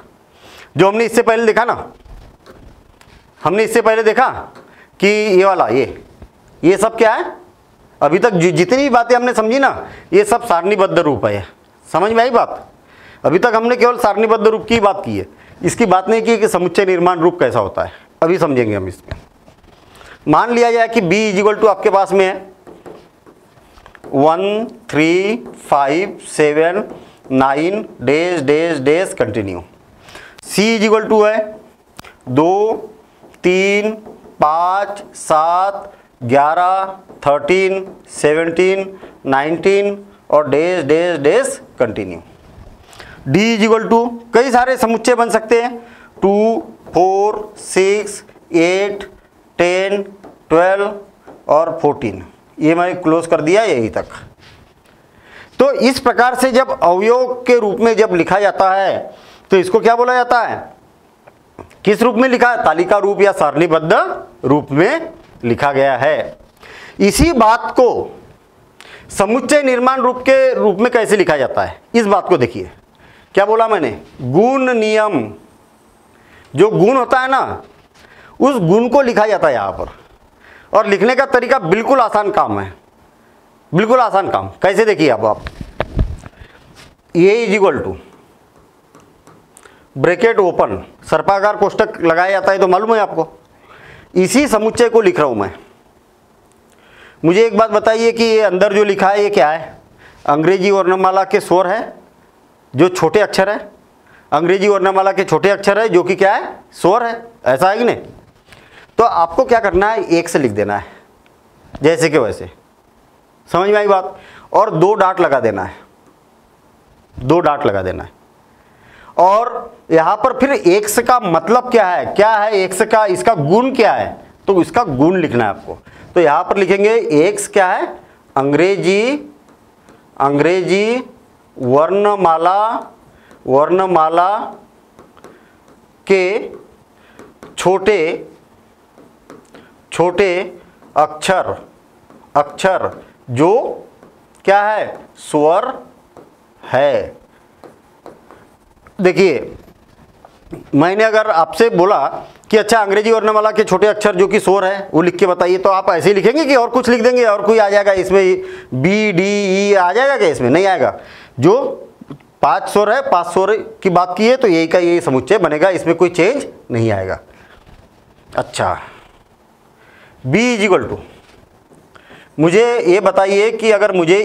जो हमने इससे पहले देखा ना, हमने इससे पहले देखा कि ये वाला ये सब क्या है, अभी तक जितनी भी बातें हमने समझी ना, ये सब सारणीबद्ध रूप है। समझ में आई बात? अभी तक हमने केवल सारणीबद्ध रूप की बात की है, इसकी बात नहीं की कि समुच्चय निर्माण रूप कैसा होता है। अभी समझेंगे हम इसमें। मान लिया जाए कि b इक्वल टू आपके पास में है 1 3 5 7 9 dash dash dash continue. c equal to है 2 3 5 7 11 13 17 19 और dash dash dash continue. d equal to कई सारे समुच्चय बन सकते हैं, 2 4 6 8 10 12 और 14। ये मैं क्लोज कर दिया यहीं तक। तो इस प्रकार से जब अवयव के रूप में जब लिखा जाता है तो इसको क्या बोला जाता है? किस रूप में लिखा है? तालिका रूप या सारणीबद्ध रूप में लिखा गया है। इसी बात को समुच्चय निर्माण रूप के रूप में कैसे लिखा जाता है, इस बात को देखिए। क्या बोला मैंने? गुण नियम। जो गुण होता है ना, उस गुण को लिखा जाता है यहां पर, और लिखने का तरीका बिल्कुल आसान काम है, बिल्कुल आसान काम। कैसे देखिए अब आप, A is equal to bracket open, सर्पाकार कोष्ठक लगाया जाता है तो मालूम है आपको। इसी समुच्चय को लिख रहा हूं मैं। मुझे एक बात बताइए कि ये अंदर जो लिखा है ये क्या है? अंग्रेजी वर्णमाला के स्वर है, जो छोटे अक्षर है, अंग्रेजी वर्णमाला के छोटे अक्षर है जो कि क्या है? स्वर है। ऐसा है कि नहीं? तो आपको क्या करना है, एक से लिख देना है जैसे कि वैसे। समझ में आई बात? और 2 डॉट लगा देना है, 2 डॉट लगा देना है। और यहां पर फिर एक्स का मतलब क्या है, क्या है एक्स का, इसका गुण क्या है, तो इसका गुण लिखना है आपको। तो यहां पर लिखेंगे एक्स क्या है? अंग्रेजी वर्णमाला के छोटे अक्षर जो क्या है? स्वर है। देखिए, मैंने अगर आपसे बोला कि अच्छा अंग्रेजी वर्णमाला के छोटे अक्षर जो कि स्वर है वो लिख के बताइए, तो आप ऐसे ही लिखेंगे कि और कुछ लिख देंगे और कोई आ जाएगा इसमें, बी डी ई आ जाएगा क्या? इसमें नहीं आएगा। जो 5 स्वर है, 5 स्वर की बात की है तो यही का यही समुच्चय बनेगा, इसमें कोई चेंज नहीं आएगा। अच्छा, b इज इक्वल टू, मुझे ये बताइए कि अगर मुझे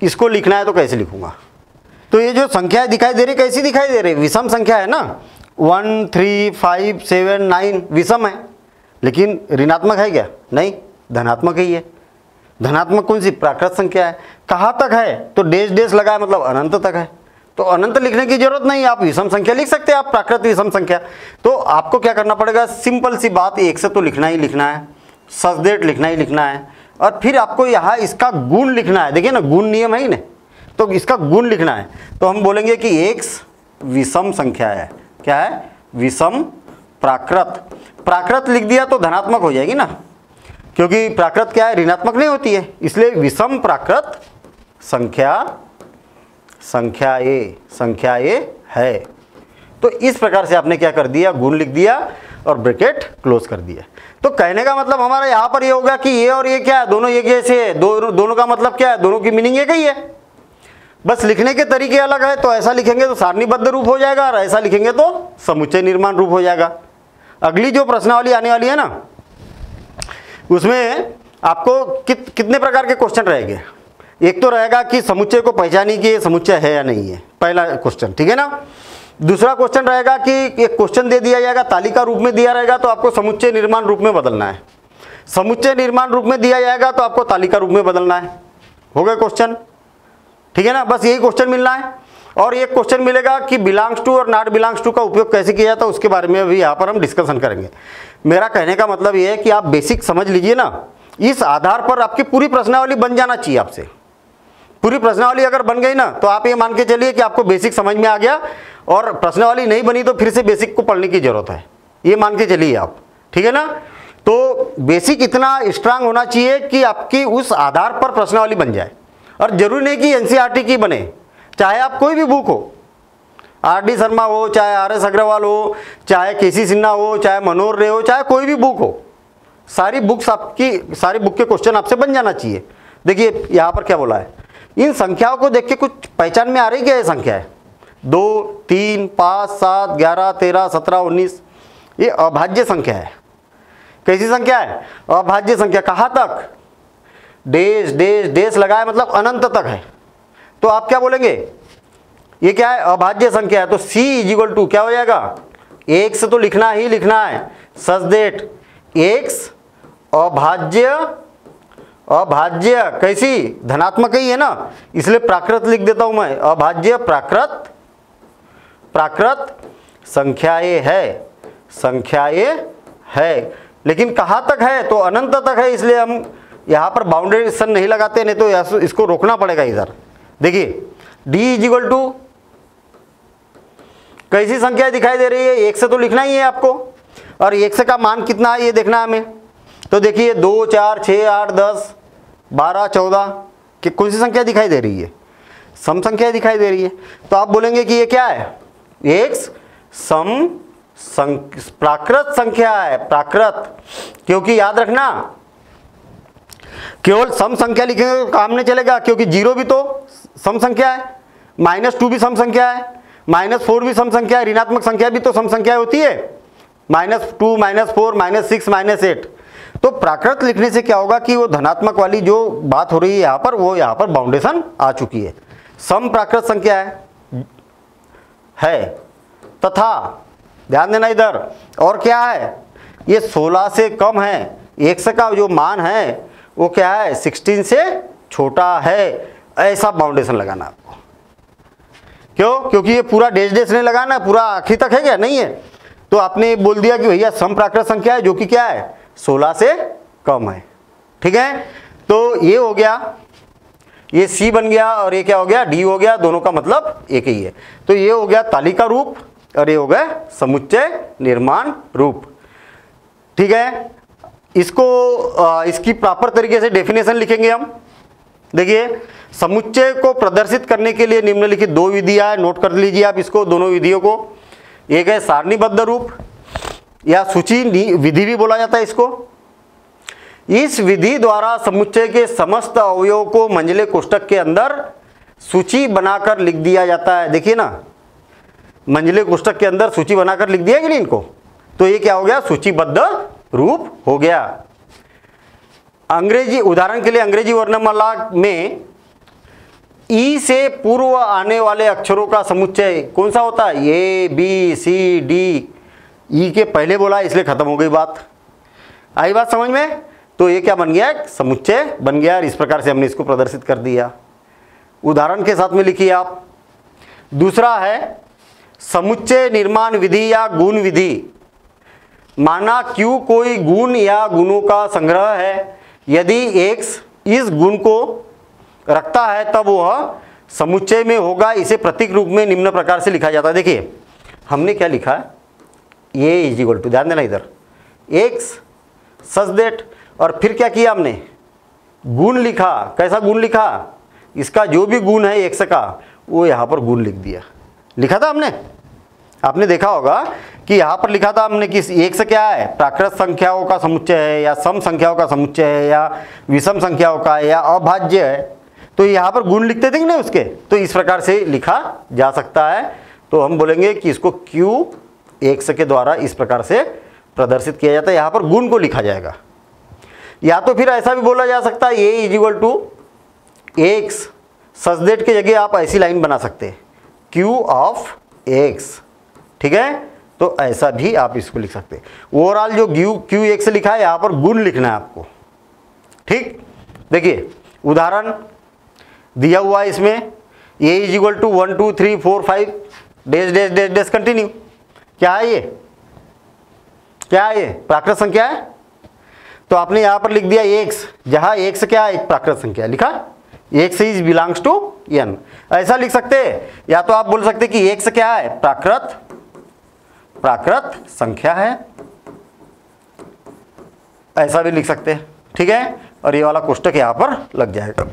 इसको लिखना है तो कैसे लिखूंगा? तो ये जो संख्याएं दिखाई दे रही कैसी दिखाई दे रही? विषम संख्या है ना, 1 3 5 7 9 विषम है, लेकिन ऋणात्मक है क्या? नहीं, धनात्मक ही है। धनात्मक कौन सी? प्राकृत संख्या है। कहाँ तक है? तो डैश डैश लगाया मतलब अनंत तक है। तो अनंत लिखने की जरूरत नहीं, आप विषम संख्या लिख सकते हैं, आप प्राकृत विषम संख्या। तो आपको क्या करना पड़ेगा? सिंपल सी बात, एक से तो लिखना ही लिखना है, सचदेट लिखना ही लिखना है, और फिर आपको यहाँ इसका गुण लिखना है। देखिए ना, गुण नियम है ही ना, तो इसका गुण लिखना है। तो हम बोलेंगे कि एक्स विषम संख्या है। क्या है? विषम प्राकृत। प्राकृत लिख दिया तो धनात्मक हो जाएगी ना, क्योंकि प्राकृत क्या है? ऋणात्मक नहीं होती है, इसलिए विषम प्राकृत संख्या ए है। तो इस प्रकार से आपने क्या कर दिया? गुण लिख दिया। और ब्रैकेट क्लोज कर दिया। तो कहने का मतलब हमारा यहाँ पर ये हो गया कि ये और ये क्या है, दोनों एक जैसे है, दोनों का मतलब क्या है, दोनों की मीनिंग एक ही है, बस लिखने के तरीके अलग है। तो ऐसा लिखेंगे तो सारणीबद्ध रूप हो जाएगा और ऐसा लिखेंगे तो समुच्चय निर्माण रूप हो जाएगा। अगली जो प्रश्नावली आने वाली है ना, उसमें आपको कितने प्रकार के क्वेश्चन रहेंगे। एक तो रहेगा कि समुच्चय को पहचानिए कि ये समुच्चय है या नहीं है, पहला क्वेश्चन, ठीक है ना। दूसरा क्वेश्चन रहेगा कि एक क्वेश्चन दे दिया जाएगा, तालिका रूप में दिया रहेगा तो आपको समुच्चय निर्माण रूप में बदलना है। समुच्चय निर्माण रूप में दिया जाएगा तो आपको तालिका रूप में बदलना है। हो गए क्वेश्चन, ठीक है ना, बस यही क्वेश्चन मिलना है। और एक क्वेश्चन मिलेगा कि बिलोंग्स टू और नॉट बिलोंग्स टू का उपयोग कैसे किया जाता है, उसके बारे में भी यहाँ पर हम डिस्कशन करेंगे। मेरा कहने का मतलब ये है कि आप बेसिक समझ लीजिए ना, इस आधार पर आपकी पूरी प्रश्नावली बन जाना चाहिए। आपसे पूरी प्रश्नावली अगर बन गई ना तो आप ये मान के चलिए कि आपको बेसिक समझ में आ गया, और प्रश्नावली नहीं बनी तो फिर से बेसिक को पढ़ने की जरूरत है, ये मान के चलिए आप, ठीक है ना। तो बेसिक इतना स्ट्रांग होना चाहिए कि आपकी उस आधार पर प्रश्नावली बन जाए। और जरूरी नहीं कि एनसीईआरटी की बने, चाहे आप कोई भी बुक हो, आर.डी. शर्मा हो, चाहे आर.एस. अग्रवाल हो, चाहे के.सी. सिन्हा हो, चाहे मनोहर रे हो, चाहे कोई भी बुक हो, सारी बुक्स आपकी, सारी बुक के क्वेश्चन आपसे बन जाना चाहिए। देखिए यहाँ पर क्या बोला है, इन संख्याओं को देख के कुछ पहचान में आ रही क्या ये संख्या है, 2, 3, 5, 7, 11, 13, 17, 19, ये अभाज्य संख्या है। कैसी संख्या है, अभाज्य संख्या। कहाँ तक, डेश डेश डेश लगाए मतलब अनंत तक है। तो आप क्या बोलेंगे, ये क्या है, अभाज्य संख्या है। तो C इजिकल टू क्या हो जाएगा, x तो लिखना ही लिखना है, सच दैट x अभाज्य, अभाज्य कैसी, धनात्मक ही है ना, इसलिए प्राकृत लिख देता हूं मैं, अभाज्य प्राकृत, प्राकृत संख्याएं है, संख्याएं है। लेकिन कहाँ तक है, तो अनंत तक है, इसलिए हम यहाँ पर बाउंडेशन नहीं लगाते, नहीं तो इसको रोकना पड़ेगा इधर। देखिए d इजिकल टू कैसी संख्या दिखाई दे रही है, एक से तो लिखना ही है आपको, और एक से का मान कितना है ये देखना है हमें। तो देखिए 2, 4, 6, 8, 10, 12, 14 कि कौन सी संख्या दिखाई दे रही है, सम संख्या दिखाई दे रही है। तो आप बोलेंगे कि ये क्या है, एक सम प्राकृत संख्या है, प्राकृत, क्योंकि याद रखना केवल सम संख्या लिखेंगे तो काम नहीं चलेगा, क्योंकि 0 भी तो सम संख्या है, -2 भी सम संख्या है, -4 भी सम संख्या है, ऋणात्मक संख्या भी तो सम संख्या होती है, -2, -4, -6, -8। तो प्राकृत लिखने से क्या होगा कि वो धनात्मक वाली जो बात हो रही है यहाँ पर, वो यहाँ पर बाउंडेशन आ चुकी है। सम प्राकृत संख्या है तथा ध्यान देना इधर, और क्या है, ये 16 से कम है, x का जो मान है वो क्या है, 16 से छोटा है, ऐसा बाउंडेशन लगाना आपको। क्यों, क्योंकि ये पूरा डेश डेश नहीं लगाना, पूरा आखिर तक है क्या, नहीं है। तो आपने बोल दिया कि भैया सम प्राकृत संख्या है जो कि क्या है, 16 से कम है, ठीक है। तो ये हो गया, ये C बन गया, और ये क्या हो गया, D हो गया, दोनों का मतलब एक ही है। तो ये हो गया तालिका रूप और ये हो गया समुच्चय निर्माण रूप, ठीक है। इसको इसकी प्रॉपर तरीके से डेफिनेशन लिखेंगे हम। देखिए समुच्चय को प्रदर्शित करने के लिए निम्नलिखित 2 विधियां हैं, नोट कर लीजिए आप इसको, दोनों विधियों को। एक है सारणीबद्ध रूप या सूची विधि भी बोला जाता है इसको। इस विधि द्वारा समुच्चय के समस्त अवयवों को मंझले कोष्ठक के अंदर सूची बनाकर लिख दिया जाता है। देखिए ना, मंझले कोष्ठक के अंदर सूची बनाकर लिख दिया कि नहीं इनको, तो ये क्या हो गया, सूचीबद्ध रूप हो गया। अंग्रेजी उदाहरण के लिए अंग्रेजी वर्णमाला में ई से पूर्व आने वाले अक्षरों का समुच्चय कौन सा होता है, ए बी सी डी। ई के पहले बोला इसलिए खत्म हो गई बात, आई बात समझ में। तो ये क्या बन गया, समुच्चय बन गया, और इस प्रकार से हमने इसको प्रदर्शित कर दिया, उदाहरण के साथ में लिखिए आप। दूसरा है समुच्चय निर्माण विधि या गुण विधि। माना Q कोई गुण या गुणों का संग्रह है, यदि X इस गुण को रखता है तब वह समुच्चय में होगा। इसे प्रतीक रूप में निम्न प्रकार से लिखा जाता है। देखिए हमने क्या लिखा है, ये इजिकल टू, ध्यान देना इधर, X सच दैट, और फिर क्या किया हमने, गुण लिखा। कैसा गुण लिखा, इसका जो भी गुण है X का वो यहाँ पर गुण लिख दिया, लिखा था हमने। आपने देखा होगा कि यहाँ पर लिखा था हमने कि एक से क्या है, प्राकृत संख्याओं का समुच्चय है या सम संख्याओं का समुच्चय है या विषम संख्याओं का है या अभाज्य है, तो यहाँ पर गुण लिखते थे कि नहीं उसके, तो इस प्रकार से लिखा जा सकता है। तो हम बोलेंगे कि इसको Q के द्वारा इस प्रकार से प्रदर्शित किया जाता है, यहाँ पर गुण को लिखा जाएगा। या तो फिर ऐसा भी बोला जा सकता है A equal to X, such that की जगह आप ऐसी लाइन बना सकते हैं Q ऑफ X, ठीक है। तो ऐसा भी आप इसको लिख सकते हैं। ओवरऑल जो Q लिखा है यहाँ पर गुण लिखना है आपको, ठीक। देखिए उदाहरण दिया हुआ है इसमें, A equal to 1 2 3 4 5 dash dash dash dash continue. क्या है ये, क्या है ये, प्राकृत संख्या है। तो आपने यहाँ पर लिख दिया x, जहाँ x क्या है, एक प्राकृत संख्या लिखा, x is belongs to n, ऐसा लिख सकते हैं। या तो आप बोल सकते कि x क्या है, प्राकृत संख्या है, ऐसा भी लिख सकते हैं, ठीक है। और ये वाला कोष्टक यहाँ पर लग जाएगा।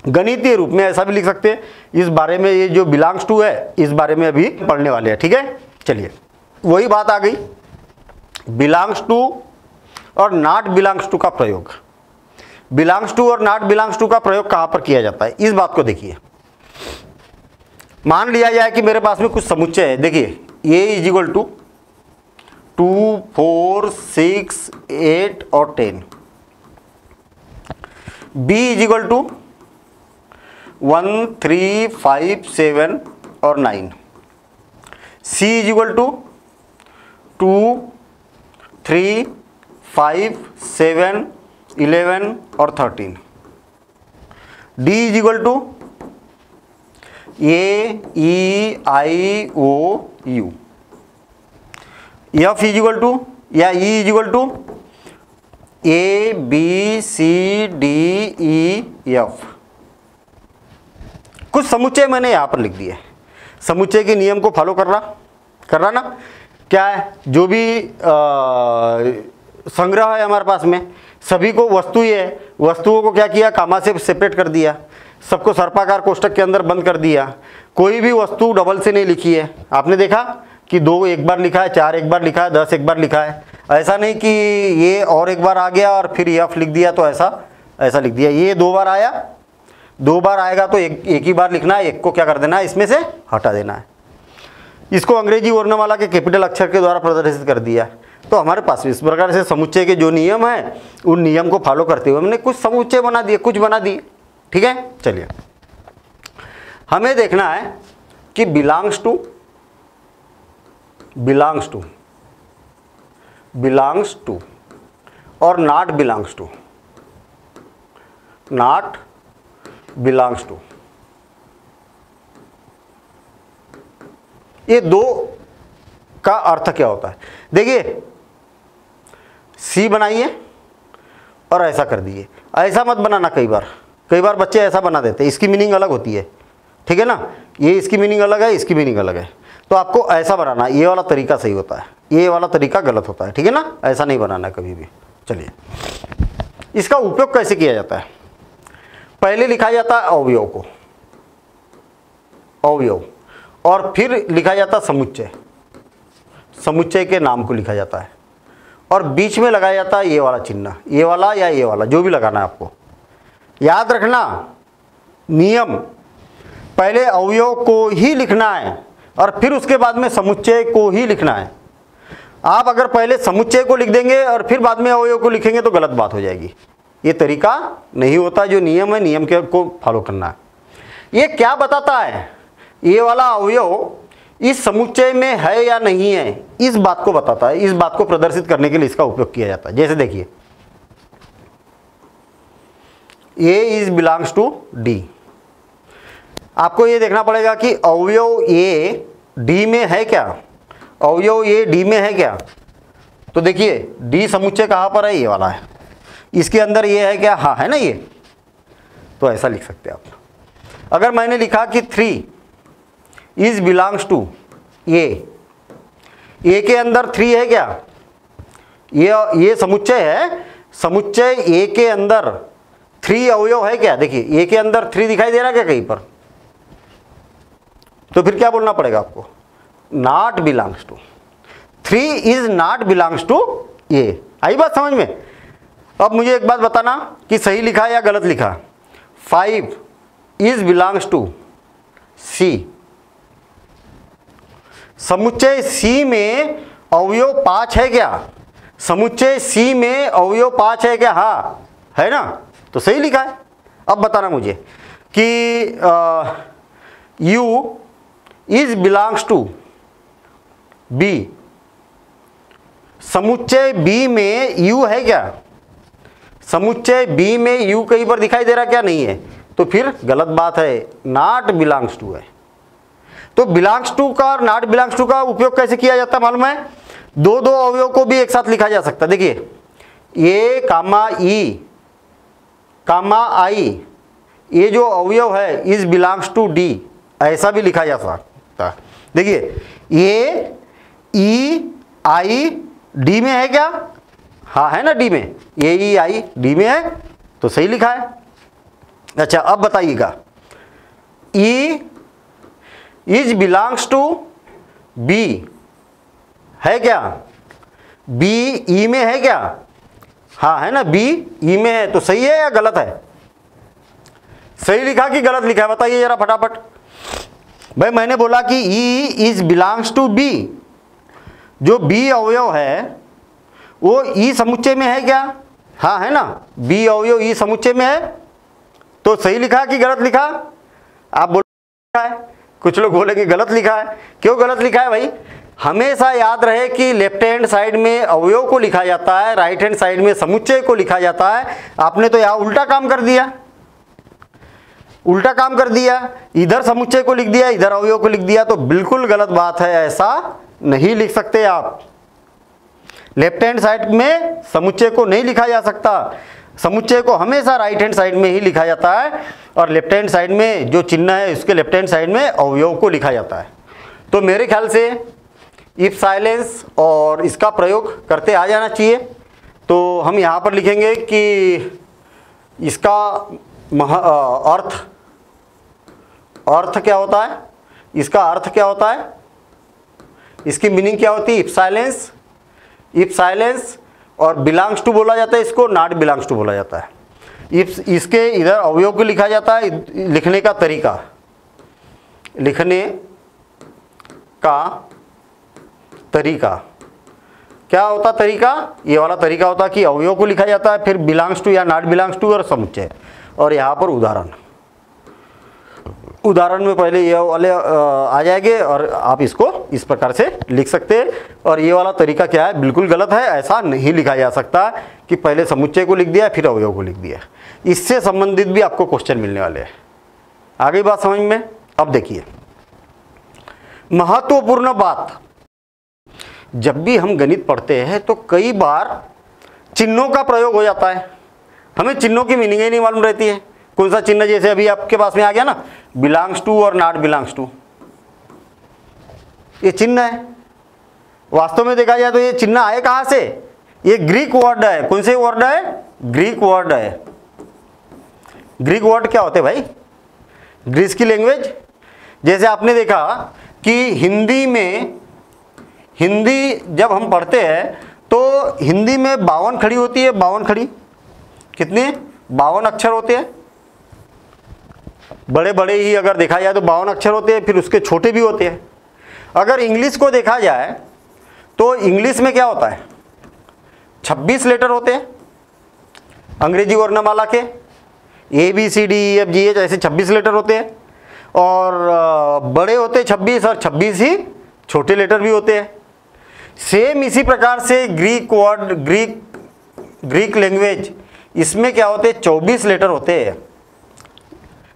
गणितीय रूप में ऐसा भी लिख सकते हैं। इस बारे में, ये जो बिलोंग्स टू है इस बारे में अभी पढ़ने वाले हैं, ठीक है। चलिए वही बात आ गई, बिलोंग्स टू और नॉट बिलोंग्स टू का प्रयोग। बिलोंग्स टू और नॉट बिलोंग्स टू का प्रयोग कहां पर किया जाता है, इस बात को देखिए। मान लिया जाए कि मेरे पास में कुछ समुच्चय है, देखिए A इज इक्वल टू 2 4 6 8 और 10, B इज इक्वल टू 1 3 5 7 और 9, C इज इक्वल टू 2 3 5 7 11 और 13, D is equal to A E I O U, F is equal to या E is equal to A B C D E F। कुछ समुच्चय मैंने यहाँ पर लिख दिए, समुच्चय के नियम को फॉलो कर रहा ना। क्या है, जो भी संग्रह है हमारे पास में, सभी को वस्तु ही है, वस्तुओं को क्या किया, कामा से सेपरेट कर दिया, सबको सर्पाकार कोष्टक के अंदर बंद कर दिया। कोई भी वस्तु डबल से नहीं लिखी है। आपने देखा कि 2 एक बार लिखा है, 4 एक बार लिखा है, 10 एक बार लिखा है। ऐसा नहीं कि ये और एक बार आ गया और फिर F लिख दिया, तो ऐसा लिख दिया। ये 2 बार आया, 2 बार आएगा तो एक ही बार लिखना है, एक को क्या कर देना है, इसमें से हटा देना है। इसको अंग्रेजी वर्णमाला के कैपिटल अक्षर के द्वारा प्रदर्शित कर दिया। तो हमारे पास इस प्रकार से समुच्चय के जो नियम है, उन नियम को फॉलो करते हुए हमने कुछ समुच्चय बना दिए, कुछ बना दिए, ठीक है। चलिए हमें देखना है कि बिलोंग्स टू और नॉट बिलोंग्स टू, ये 2 का अर्थ क्या होता है। देखिए C बनाइए और ऐसा कर दिए, ऐसा मत बनाना। कई बार बच्चे ऐसा बना देते हैं, इसकी मीनिंग अलग होती है, ठीक है ना। ये इसकी मीनिंग अलग है, इसकी मीनिंग अलग है। तो आपको ऐसा बनाना, ये वाला तरीका सही होता है, ये वाला तरीका गलत होता है, ठीक है ना। ऐसा नहीं बनाना कभी भी। चलिए इसका उपयोग कैसे किया जाता है। पहले लिखा जाता है अवयव, और फिर लिखा जाता समुच्चय के नाम को लिखा जाता है, और बीच में लगाया जाता है ये वाला चिन्ह, ये वाला या ये वाला, जो भी लगाना है आपको। याद रखना नियम, पहले अवयव को ही लिखना है और फिर उसके बाद में समुच्चय को ही लिखना है। आप अगर पहले समुच्चय को लिख देंगे और फिर बाद में अवयव को लिखेंगे तो गलत बात हो जाएगी। ये तरीका नहीं होता। जो नियम है, नियम के को फॉलो करना है। ये क्या बताता है, ये वाला अवयव इस समुच्चय में है या नहीं है, इस बात को बताता है। इस बात को प्रदर्शित करने के लिए इसका उपयोग किया जाता है। जैसे देखिए A is belongs to D, आपको ये देखना पड़ेगा कि अवयव A D में है क्या, अवयव A D में है क्या। तो देखिए D समुच्चय कहाँ पर है, ये वाला है, इसके अंदर ये है क्या, हाँ है ना ये। तो ऐसा लिख सकते हैं आप। अगर मैंने लिखा कि 3 इज बिलोंग्स टू A के अंदर 3 है क्या, ये समुच्चय है, समुच्चय A के अंदर 3 अवयव है क्या। देखिए A के अंदर 3 दिखाई दे रहा है क्या कहीं पर, तो फिर क्या बोलना पड़ेगा आपको, not belongs to. 3 is not belongs to A. आई बात समझ में? अब मुझे एक बात बताना कि सही लिखा है या गलत लिखा। 5 इज बिलोंग्स टू सी। समुच्चय सी में अवयव 5 है क्या? समुच्चय सी में अवयव 5 है क्या? हाँ है ना, तो सही लिखा है। अब बताना मुझे कि U is belongs to B। समुच्चय B में U है क्या? समुच्चय B में U कहीं पर दिखाई दे रहा क्या? नहीं है, तो फिर गलत बात है, नॉट बिलोंग्स टू है। तो बिलोंग्स टू का और नॉट बिलोंग्स टू का उपयोग कैसे किया जाता है मालूम है? दो दो अवयव को भी एक साथ लिखा जा सकता है। देखिए ए कामा ई कामा आई, ये जो अवयव है इज बिलोंग्स टू डी, ऐसा भी लिखा जा सकता है। देखिए ए ई आई डी में है क्या? हाँ है ना, डी में, ए ई आई डी में है, तो सही लिखा है। अच्छा अब बताइएगा, E is belongs to B है क्या? बी ई में है क्या? हाँ है ना, बी ई में है, तो सही है या गलत है? सही लिखा कि गलत लिखा है बताइए जरा फटाफट। भाई मैंने बोला कि E is belongs to B, जो बी अवयव है वो ई समुच्चय में है क्या? हाँ है ना, बी अवयव ई समुच्चय में है, तो सही लिखा कि गलत लिखा? आप बोल लिखा है, कुछ लोग बोलेंगे गलत लिखा है। क्यों गलत लिखा है भाई? हमेशा याद रहे कि लेफ्ट हैंड साइड में अवयव को लिखा जाता है, राइट हैंड साइड में समुच्चय को लिखा जाता है। आपने तो यहाँ उल्टा काम कर दिया, उल्टा काम कर दिया, इधर समुच्चय को लिख दिया, इधर अवयव को लिख दिया, तो बिल्कुल गलत बात है, ऐसा नहीं लिख सकते आप। लेफ्ट हैंड साइड में समुच्चय को नहीं लिखा जा सकता, समुच्चय को हमेशा राइट हैंड साइड में ही लिखा जाता है, और लेफ्ट हैंड साइड में जो चिन्ह है उसके लेफ्ट हैंड साइड में अवयव को लिखा जाता है। तो मेरे ख्याल से इफ साइलेंस और इसका प्रयोग करते आ जाना चाहिए। तो हम यहाँ पर लिखेंगे कि इसका अर्थ क्या होता है, इसका अर्थ क्या होता है, इसकी मीनिंग क्या होती है? इफ साइलेंस और बिलोंग्स टू बोला जाता है, इसको नॉट बिलोंग्स टू बोला जाता है। इफ इसके इधर अवयव को लिखा जाता है, लिखने का तरीका, लिखने का तरीका क्या होता तरीका? ये वाला तरीका होता कि अवयव को लिखा जाता है, फिर बिलोंग्स टू या नॉट बिलोंग्स टू और समुच्चय। और यहाँ पर उदाहरण में पहले ये वाले आ जाएंगे और आप इसको इस प्रकार से लिख सकते हैं। और ये वाला तरीका क्या है? बिल्कुल गलत है, ऐसा नहीं लिखा जा सकता कि पहले समुच्चय को लिख दिया फिर अवयव को लिख दिया। इससे संबंधित भी आपको क्वेश्चन मिलने वाले हैं। आ गई बात समझ में? अब देखिए महत्वपूर्ण बात, जब भी हम गणित पढ़ते हैं तो कई बार चिन्हों का प्रयोग हो जाता है, हमें चिन्हों की मीनिंग ही नहीं मालूम रहती है। कौन सा चिन्ह, जैसे अभी आपके पास में आ गया ना, बिलोंग्स टू और नॉट बिलोंग्स टू, ये चिन्ह है। वास्तव में देखा जाए तो ये चिन्ह आए कहाँ से? ये ग्रीक वर्ड है। कौन से वर्ड है? ग्रीक वर्ड है। ग्रीक वर्ड क्या होते हैं भाई? ग्रीस की लैंग्वेज। जैसे आपने देखा कि हिंदी जब हम पढ़ते हैं तो हिंदी में 52 खड़ी होती है। 52 खड़ी, कितने? 52 अक्षर होते हैं। बड़े बड़े ही अगर देखा जाए तो 52 अक्षर होते हैं, फिर उसके छोटे भी होते हैं। अगर इंग्लिश को देखा जाए तो इंग्लिश में क्या होता है? 26 लेटर होते हैं अंग्रेजी वर्णमाला के, ABCDEFGH ऐसे 26 लेटर होते हैं। और बड़े होते 26 और 26 ही छोटे लेटर भी होते हैं। सेम इसी प्रकार से ग्रीक लैंग्वेज, इसमें क्या होते हैं? 24 लेटर होते हैं।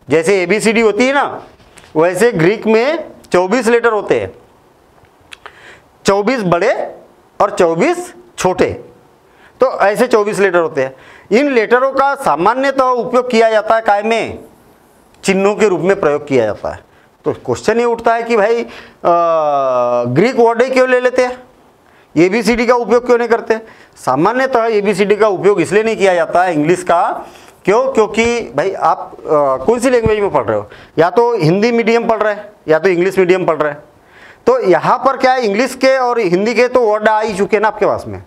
जैसे ABCD होती है ना, वैसे ग्रीक में 24 लेटर होते हैं, 24 बड़े और 24 छोटे, तो ऐसे 24 लेटर होते हैं। इन लेटरों का सामान्यतः उपयोग किया जाता है काय में? चिन्हों के रूप में प्रयोग किया जाता है। तो क्वेश्चन ये उठता है कि भाई ग्रीक वर्ड ही क्यों ले लेते हैं, ABCD का उपयोग क्यों नहीं करते? सामान्यतः ABCD का उपयोग इसलिए नहीं किया जाता है इंग्लिश का, क्यों? क्योंकि भाई आप कौन सी लैंग्वेज में पढ़ रहे हो? या तो हिंदी मीडियम पढ़ रहे हैं या तो इंग्लिश मीडियम पढ़ रहे हैं। तो यहाँ पर क्या है, इंग्लिश के और हिंदी के तो वर्ड आ ही चुके हैं ना आपके पास में।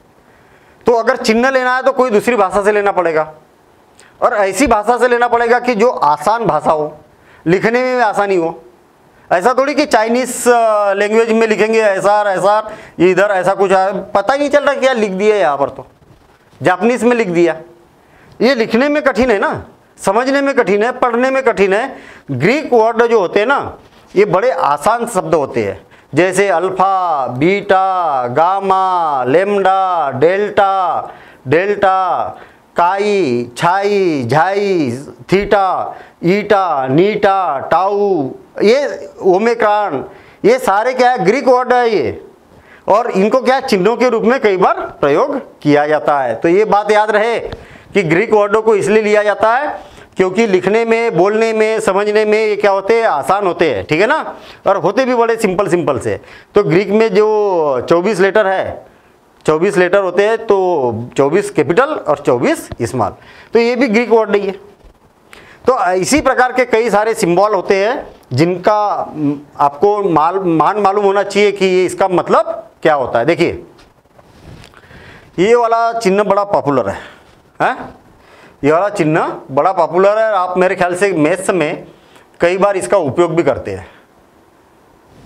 तो अगर चिन्ह लेना है तो कोई दूसरी भाषा से लेना पड़ेगा, और ऐसी भाषा से लेना पड़ेगा कि जो आसान भाषा हो, लिखने में आसानी हो। ऐसा थोड़ी कि चाइनीस लैंग्वेज में लिखेंगे ऐसा इधर ऐसा कुछ है, पता ही नहीं चल रहा क्या लिख दिया यहाँ पर, तो जापानीज में लिख दिया। ये लिखने में कठिन है ना, समझने में कठिन है, पढ़ने में कठिन है। ग्रीक वर्ड जो होते हैं ना, ये बड़े आसान शब्द होते हैं, जैसे alpha, beta, gamma, lambda, delta, काई, छाई, झाई, थीटा, ईटा, नीटा, टाउ, ये ओमेक्रॉन, ये सारे क्या है, ग्रीक वर्ड है ये, और इनको क्या चिन्हों के रूप में कई बार प्रयोग किया जाता है। तो ये बात याद रहे कि ग्रीक वर्डों को इसलिए लिया जाता है क्योंकि लिखने में, बोलने में, समझने में ये क्या होते हैं, आसान होते हैं, ठीक है ना, और होते भी बड़े सिंपल से। तो ग्रीक में जो 24 लेटर है, 24 लेटर होते हैं, तो 24 कैपिटल और 24 स्मॉल, तो ये भी ग्रीक वर्ड ही है। तो इसी प्रकार के कई सारे सिंबल होते हैं जिनका आपको मालूम होना चाहिए कि ये इसका मतलब क्या होता है। देखिए ये वाला चिन्ह बड़ा पॉपुलर है, ये वाला चिन्ह बड़ा पॉपुलर है। आप मेरे ख्याल से मैथ्स में कई बार इसका उपयोग भी करते हैं।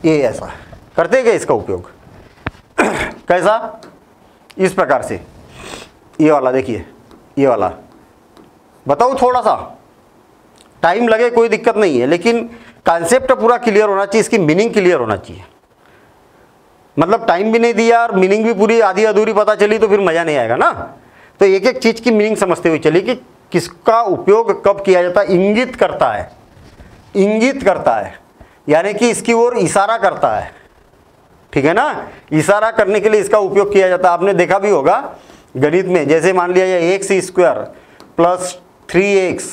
ये ऐसा करते हैं क्या इसका उपयोग कैसा, इस प्रकार से, ये वाला देखिए, ये वाला बताओ, थोड़ा सा टाइम लगे कोई दिक्कत नहीं है, लेकिन कॉन्सेप्ट पूरा क्लियर होना चाहिए, इसकी मीनिंग क्लियर होना चाहिए। मतलब टाइम भी नहीं दिया और मीनिंग भी पूरी आधी अधूरी पता चली तो फिर मज़ा नहीं आएगा ना। तो एक एक चीज़ की मीनिंग समझते हुए चलिए कि किसका उपयोग कब किया जाता है। इंगित करता है यानी कि इसकी ओर इशारा करता है, ठीक है ना, इशारा करने के लिए इसका उपयोग किया जाता है। आपने देखा भी होगा गणित में, जैसे मान लिया जाए x² plus 3x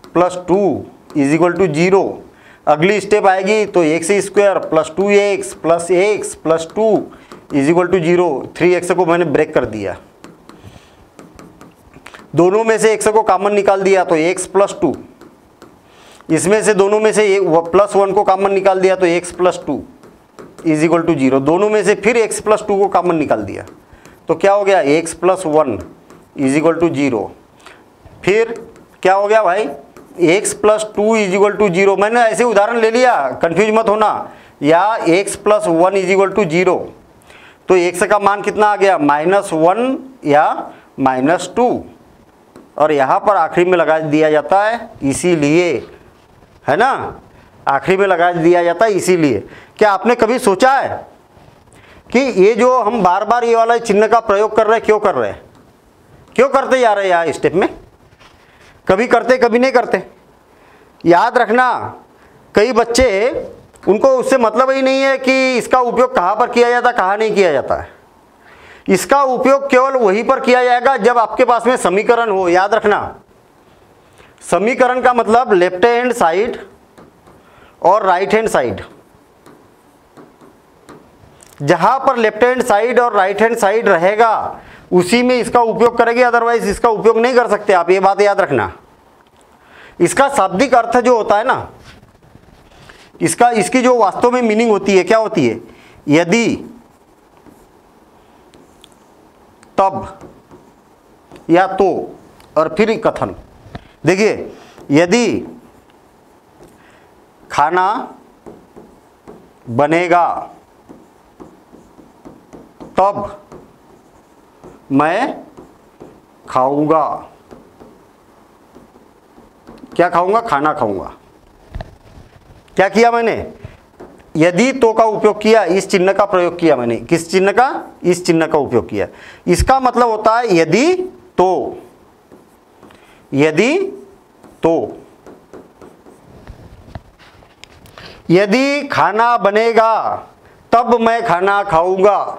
plus 2 is equal to 0, अगली स्टेप आएगी तो x² plus 2x plus x plus 2 is equal to 0। 3x को मैंने ब्रेक कर दिया, दोनों में से x को कॉमन निकाल दिया तो x प्लस 2, इसमें से दोनों में से प्लस 1 को कॉमन निकाल दिया तो x plus 2 is equal to 0, दोनों में से फिर x प्लस 2 को कॉमन निकाल दिया तो क्या हो गया, x plus 1 is equal to 0। फिर क्या हो गया भाई, x plus 2 is equal to 0। मैंने ऐसे उदाहरण ले लिया, कंफ्यूज मत होना, या x plus 1 is equal to 0, तो x का मान कितना आ गया, -1 या -2, और यहाँ पर आखिरी में लगा दिया जाता है इसीलिए, है ना, आखिरी में लगा दिया जाता है इसीलिए। क्या आपने कभी सोचा है कि ये जो हम बार बार ये वाला चिन्ह का प्रयोग कर रहे हैं, क्यों कर रहे हैं, क्यों करते जा रहे हैं यहाँ स्टेप में, कभी करते कभी नहीं करते। याद रखना, कई बच्चे उनको उससे मतलब ही नहीं है कि इसका उपयोग कहाँ पर किया जाता, कहाँ नहीं किया जाता है। इसका उपयोग केवल वहीं पर किया जाएगा जब आपके पास में समीकरण हो। याद रखना, समीकरण का मतलब लेफ्ट हैंड साइड और राइट हैंड साइड। जहां पर लेफ्ट हैंड साइड और राइट हैंड साइड रहेगा उसी में इसका उपयोग करेंगे, अदरवाइज इसका उपयोग नहीं कर सकते आप, ये बात याद रखना। इसका शाब्दिक अर्थ जो होता है ना, इसकी जो वास्तव में मीनिंग होती है, क्या होती है, यदि, तब या तो, और फिर कथन। देखिए, यदि खाना बनेगा तब मैं खाऊंगा, क्या खाऊंगा, खाना खाऊंगा। क्या किया मैंने, यदि तो का उपयोग किया, इस चिन्ह का प्रयोग किया मैंने, किस चिन्ह का, इस चिन्ह का उपयोग किया। इसका मतलब होता है यदि तो, यदि तो, यदि खाना बनेगा तब मैं खाना खाऊंगा।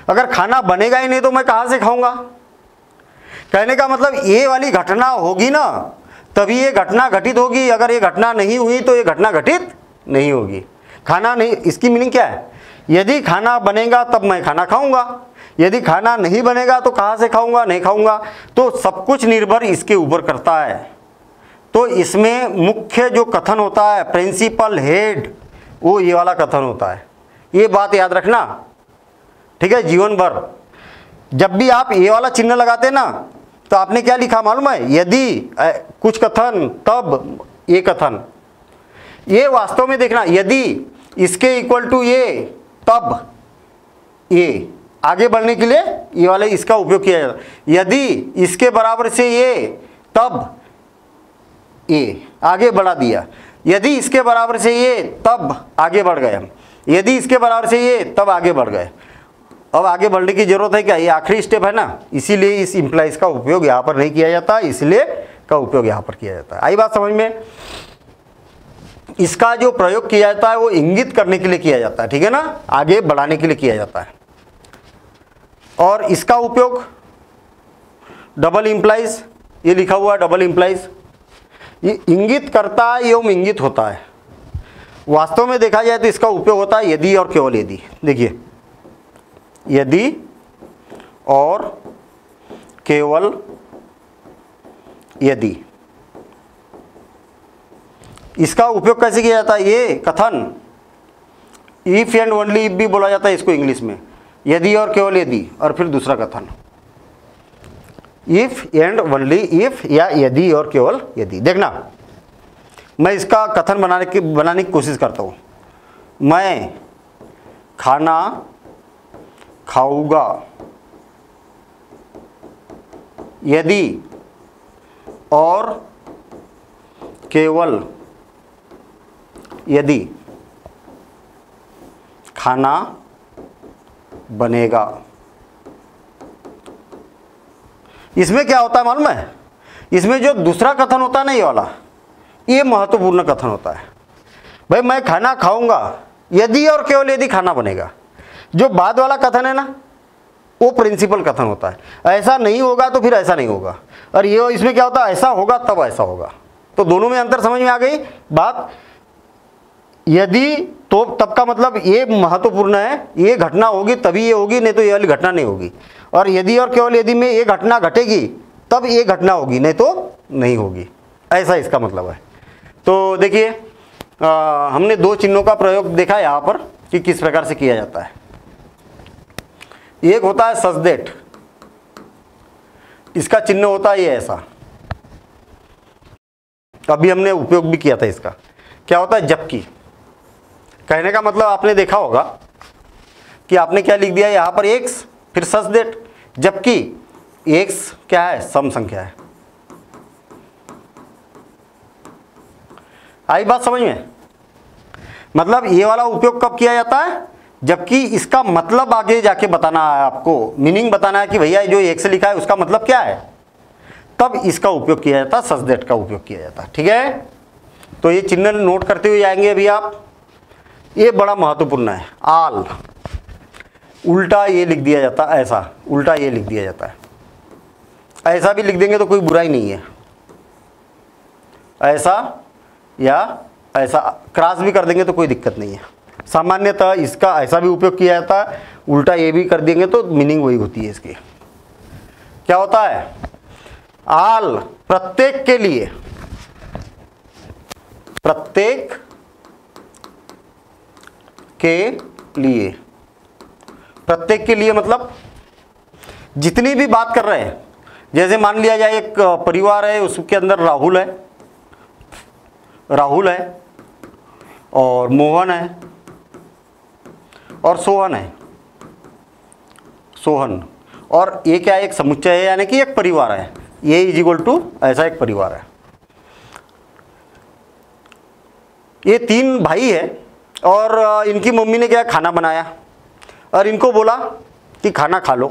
अगर खाना बनेगा ही नहीं तो मैं कहां से खाऊंगा। कहने का मतलब ये वाली घटना होगी ना तभी ये घटना घटित होगी, अगर ये घटना नहीं हुई तो ये घटना घटित नहीं होगी। खाना नहीं, इसकी मीनिंग क्या है, यदि खाना बनेगा तब मैं खाना खाऊंगा, यदि खाना नहीं बनेगा तो कहां से खाऊंगा, नहीं खाऊंगा। तो सब कुछ निर्भर इसके ऊपर करता है। तो इसमें मुख्य जो कथन होता है, प्रिंसिपल हेड, वो ये वाला कथन होता है। ये बात याद रखना, ठीक है, जीवन भर। जब भी आप ये वाला चिन्ह लगाते हैं ना, तो आपने क्या लिखा मालूम है? यदि कुछ कथन तब ये कथन। ये वास्तव में देखना, यदि इसके इक्वल टू ये तब ये, आगे बढ़ने के लिए ये वाले इसका उपयोग किया जाता है। यदि इसके बराबर से ये तब ये, आगे बढ़ा दिया। यदि इसके बराबर से ये तब आगे बढ़ गए हम। यदि इसके बराबर से ये तब आगे बढ़ गए। अब आगे बढ़ने की जरूरत है क्या? ये आखिरी स्टेप है ना, इसीलिए इस इम्प्लाइज का उपयोग यहाँ पर नहीं किया जाता, इसलिए का उपयोग यहाँ पर किया जाता है। आई बात समझ में? इसका जो प्रयोग किया जाता है वो इंगित करने के लिए किया जाता है, ठीक है ना, आगे बढ़ाने के लिए किया जाता है। और इसका उपयोग डबल इम्प्लाइज, ये लिखा हुआ है डबल इम्प्लाइज, ये इंगित करता है एवं इंगित होता है। वास्तव में देखा जाए तो इसका उपयोग होता है यदि और केवल यदि। देखिए, यदि और केवल यदि, इसका उपयोग कैसे किया जाता है? ये कथन इफ एंड ओनली इफ भी बोला जाता है इसको इंग्लिश में, यदि और केवल यदि, और फिर दूसरा कथन इफ एंड ओनली इफ या यदि और केवल यदि। देखना, मैं इसका कथन बनाने की कोशिश करता हूँ। मैं खाना खाऊंगा यदि और केवल यदि खाना बनेगा। इसमें क्या होता है मालूम है? इसमें जो दूसरा कथन होता है ना, ये वाला, ये महत्वपूर्ण कथन होता है। भाई मैं खाना खाऊंगा यदि और केवल यदि खाना बनेगा। जो बाद वाला कथन है ना, वो प्रिंसिपल कथन होता है। ऐसा नहीं होगा तो फिर ऐसा नहीं होगा, और ये इसमें क्या होता है? ऐसा होगा तब ऐसा होगा। तो दोनों में अंतर समझ में आ गई बात? यदि तो तब का मतलब ये महत्वपूर्ण है, ये घटना होगी तभी ये होगी, नहीं तो ये वाली घटना नहीं होगी। और यदि और केवल यदि में ये घटना घटेगी तब ये घटना होगी, नहीं तो नहीं होगी, ऐसा इसका मतलब है। तो देखिए, हमने दो चिन्हों का प्रयोग देखा यहाँ पर कि किस प्रकार से किया जाता है। एक होता है सच दैट, इसका चिन्ह होता है ये ऐसा, अभी हमने उपयोग भी किया था इसका। क्या होता है? जबकि। कहने का मतलब आपने देखा होगा कि आपने क्या लिख दिया यहाँ पर एक्स, फिर सच दैट, जबकि एक्स क्या है? सम संख्या है। आई बात समझ में? मतलब ये वाला उपयोग कब किया जाता है? जबकि इसका मतलब आगे जाके बताना है आपको, मीनिंग बताना है कि भैया जो एक्स लिखा है उसका मतलब क्या है, तब इसका उपयोग किया जाता है, सच दैट का उपयोग किया जाता है। ठीक है, तो ये चिन्ह नोट करते हुए जाएंगे अभी आप। ये बड़ा महत्वपूर्ण है। आल, उल्टा ये लिख दिया जाता है, ऐसा उल्टा ये लिख दिया जाता है। ऐसा भी लिख देंगे तो कोई बुराई नहीं है, ऐसा या ऐसा क्रॉस भी कर देंगे तो कोई दिक्कत नहीं है। सामान्यतः इसका ऐसा भी उपयोग किया जाता है, उल्टा ये भी कर देंगे तो मीनिंग वही होती है इसकी। क्या होता है? आल, प्रत्येक के लिए, प्रत्येक के लिए। प्रत्येक के लिए मतलब जितनी भी बात कर रहे हैं, जैसे मान लिया जाए एक परिवार है, उसके अंदर राहुल है, राहुल है और मोहन है और सोहन है, सोहन, और ये क्या है? एक समुच्चय है, यानी कि एक परिवार है। ये इज इक्वल टू ऐसा एक परिवार है। ये तीन भाई है और इनकी मम्मी ने क्या खाना बनाया और इनको बोला कि खाना खा लो।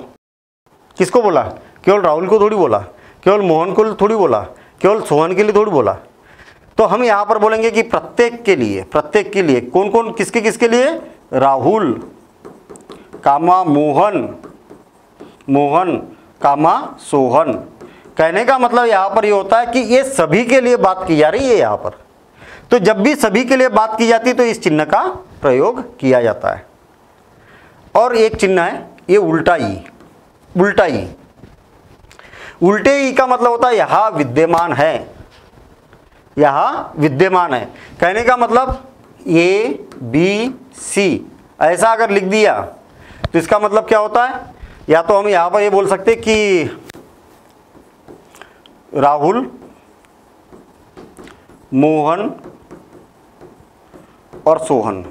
किसको बोला? केवल राहुल को थोड़ी बोला, केवल मोहन को थोड़ी बोला, केवल सोहन के लिए थोड़ी बोला। तो हम यहाँ पर बोलेंगे कि प्रत्येक के लिए। प्रत्येक के लिए कौन कौन, किसके किसके लिए? राहुल कामा मोहन, मोहन कामा सोहन। कहने का मतलब यहाँ पर ये होता है कि ये सभी के लिए बात की जा रही है यहाँ पर। तो जब भी सभी के लिए बात की जाती है तो इस चिन्ह का प्रयोग किया जाता है। और एक चिन्ह है ये उल्टा ई। उल्टा ई, उल्टे ई का मतलब होता है यहाँ विद्यमान है, यहाँ विद्यमान है। कहने का मतलब ए बी सी ऐसा अगर लिख दिया तो इसका मतलब क्या होता है, या तो हम यहाँ पर ये बोल सकते कि राहुल, मोहन और सोहन।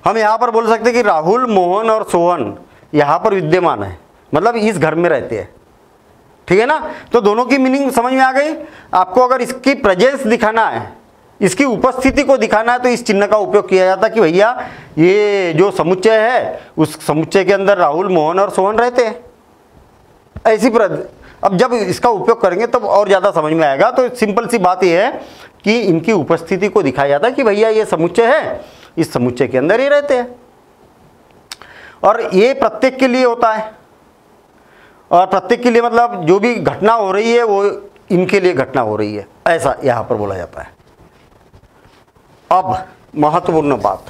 हम यहाँ पर बोल सकते कि राहुल, मोहन और सोहन यहाँ पर विद्यमान है, मतलब इस घर में रहते हैं, ठीक है ना। तो दोनों की मीनिंग समझ में आ गई। आपको अगर इसकी प्रेजेंस दिखाना है, इसकी उपस्थिति को दिखाना है, तो इस चिन्ह का उपयोग किया जाता है कि भैया ये जो समुच्चय है उस समुच्चय के अंदर राहुल, मोहन और सोहन रहते हैं। ऐसी अब जब इसका उपयोग करेंगे तब और ज़्यादा समझ में आएगा। तो सिंपल सी बात यह है कि इनकी उपस्थिति को दिखाया जाता है कि भैया ये समुच्चय है, इस समुच्चय के अंदर ही रहते हैं, और ये प्रत्येक के लिए होता है। और प्रत्येक के लिए मतलब जो भी घटना हो रही है वो इनके लिए घटना हो रही है, ऐसा यहाँ पर बोला जाता है। अब महत्वपूर्ण बात,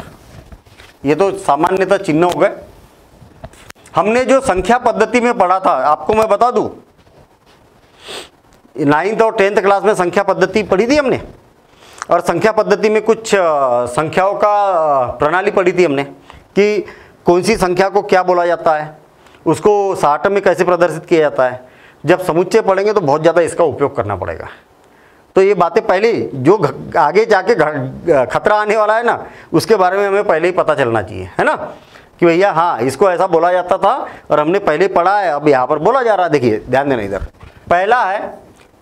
ये तो सामान्यतः चिन्ह हो गए। हमने जो संख्या पद्धति में पढ़ा था, आपको मैं बता दूं, 9th और 10th क्लास में संख्या पद्धति पढ़ी थी हमने, और संख्या पद्धति में कुछ संख्याओं का प्रणाली पढ़ी थी हमने कि कौन सी संख्या को क्या बोला जाता है, उसको साठ में कैसे प्रदर्शित किया जाता है। जब समुच्चय पढ़ेंगे तो बहुत ज़्यादा इसका उपयोग करना पड़ेगा। तो ये बातें पहले, जो आगे जाके खतरा आने वाला है ना, उसके बारे में हमें पहले ही पता चलना चाहिए, है ना, कि भैया हाँ इसको ऐसा बोला जाता था और हमने पहले पढ़ा है, अब यहाँ पर बोला जा रहा है। देखिए ध्यान देना इधर। पहला है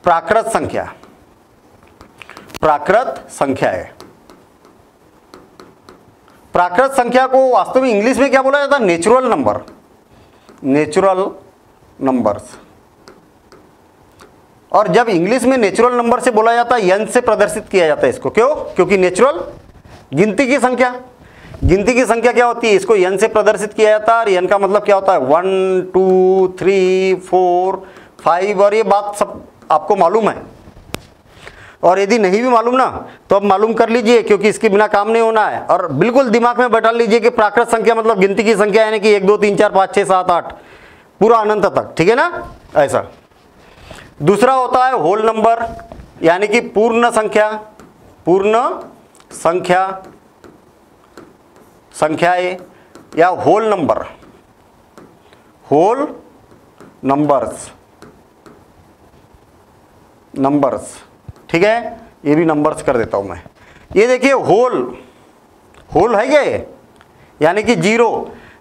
प्राकृत संख्या। प्राकृत संख्या है। प्राकृत संख्या को वास्तव में इंग्लिश में क्या बोला जाता है? Natural number. Natural numbers. और जब इंग्लिश में नेचुरल नंबर से बोला जाता है, n से प्रदर्शित किया जाता है इसको। क्यों? क्योंकि नेचुरल गिनती की संख्या, गिनती की संख्या क्या होती है, इसको n से प्रदर्शित किया जाता है। और n का मतलब क्या होता है? 1 2 3 4 5, और ये बात सब आपको मालूम है। और यदि नहीं भी मालूम ना, तो अब मालूम कर लीजिए, क्योंकि इसके बिना काम नहीं होना है। और बिल्कुल दिमाग में बैठा लीजिए कि प्राकृत संख्या मतलब गिनती की संख्या, यानी कि 1 2 3 4 5 6 7 8 पूरा अनंत तक, ठीक है ना, ऐसा। दूसरा होता है होल नंबर, यानी कि पूर्ण संख्या। पूर्ण संख्या, संख्याएं या whole number, whole numbers, numbers, ठीक है। ये भी नंबर्स कर देता हूं मैं। ये देखिए होल, होल है क्या ये, यानी कि जीरो।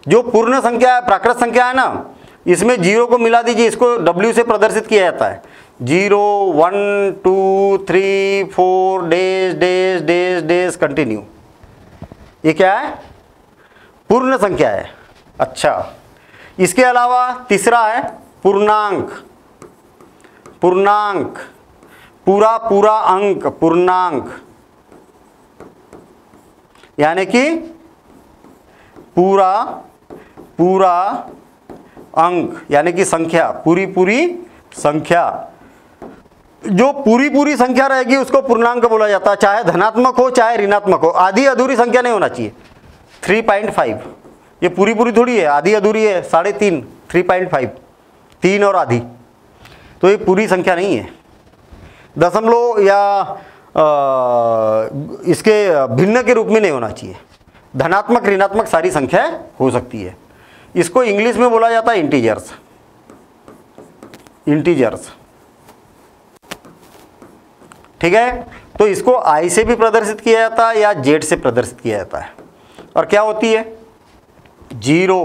जो पूर्ण संख्या है, प्राकृत संख्या है ना, इसमें जीरो को मिला दीजिए, इसको W से प्रदर्शित किया जाता है। 0 1 2 3 4 dash dash dash dash continue. ये क्या है? पूर्ण संख्या है। अच्छा, इसके अलावा तीसरा है पूर्णांक। पूर्णांक, पूरा पूरा अंक, पूर्णांक, यानी कि पूरा पूरा अंक, यानी कि संख्या, पूरी पूरी संख्या। जो पूरी पूरी संख्या रहेगी उसको पूर्णांक बोला जाता है, चाहे धनात्मक हो चाहे ऋणात्मक हो। आधी अधूरी संख्या नहीं होना चाहिए। 3.5 ये पूरी पूरी थोड़ी है, आधी अधूरी है, 3.5, 3.5, 3 और आधी, तो ये पूरी संख्या नहीं है। दशमलव या इसके भिन्न के रूप में नहीं होना चाहिए। धनात्मक ऋणात्मक सारी संख्याएं हो सकती है। इसको इंग्लिश में बोला जाता है इंटीजर्स। इंटीजर्स, ठीक है। तो इसको I से भी प्रदर्शित किया जाता है या Z से प्रदर्शित किया जाता है। और क्या होती है? 0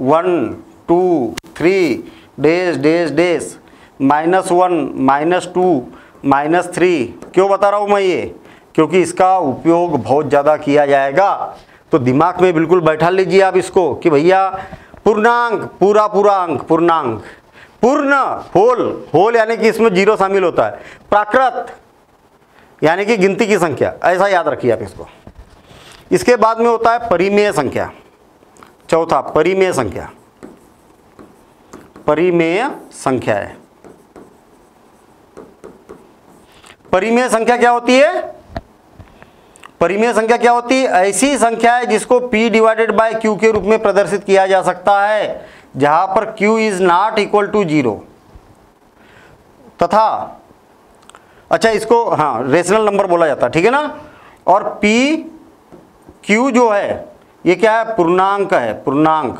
1 2 3 डैश डैश डैश, -1 -2 -3। क्यों बता रहा हूं मैं ये? क्योंकि इसका उपयोग बहुत ज़्यादा किया जाएगा। तो दिमाग में बिल्कुल बैठा लीजिए आप इसको कि भैया पूर्णांक, पूरा पूरा अंक, पूर्णांक। पूर्ण, होल, होल यानी कि इसमें जीरो शामिल होता है। प्राकृत यानी कि गिनती की संख्या, ऐसा याद रखिए आप इसको। इसके बाद में होता है परिमेय संख्या। चौथा परिमेय संख्या। परिमेय संख्या है। परिमेय संख्या क्या होती है? परिमेय संख्या क्या होती है? ऐसी संख्या है जिसको P/Q के रूप में प्रदर्शित किया जा सकता है, जहां पर Q is not equal to 0 तथा, अच्छा इसको हाँ रेशनल नंबर बोला जाता है, ठीक है ना। और P Q जो है ये क्या है, पूर्णांक है, पूर्णांक।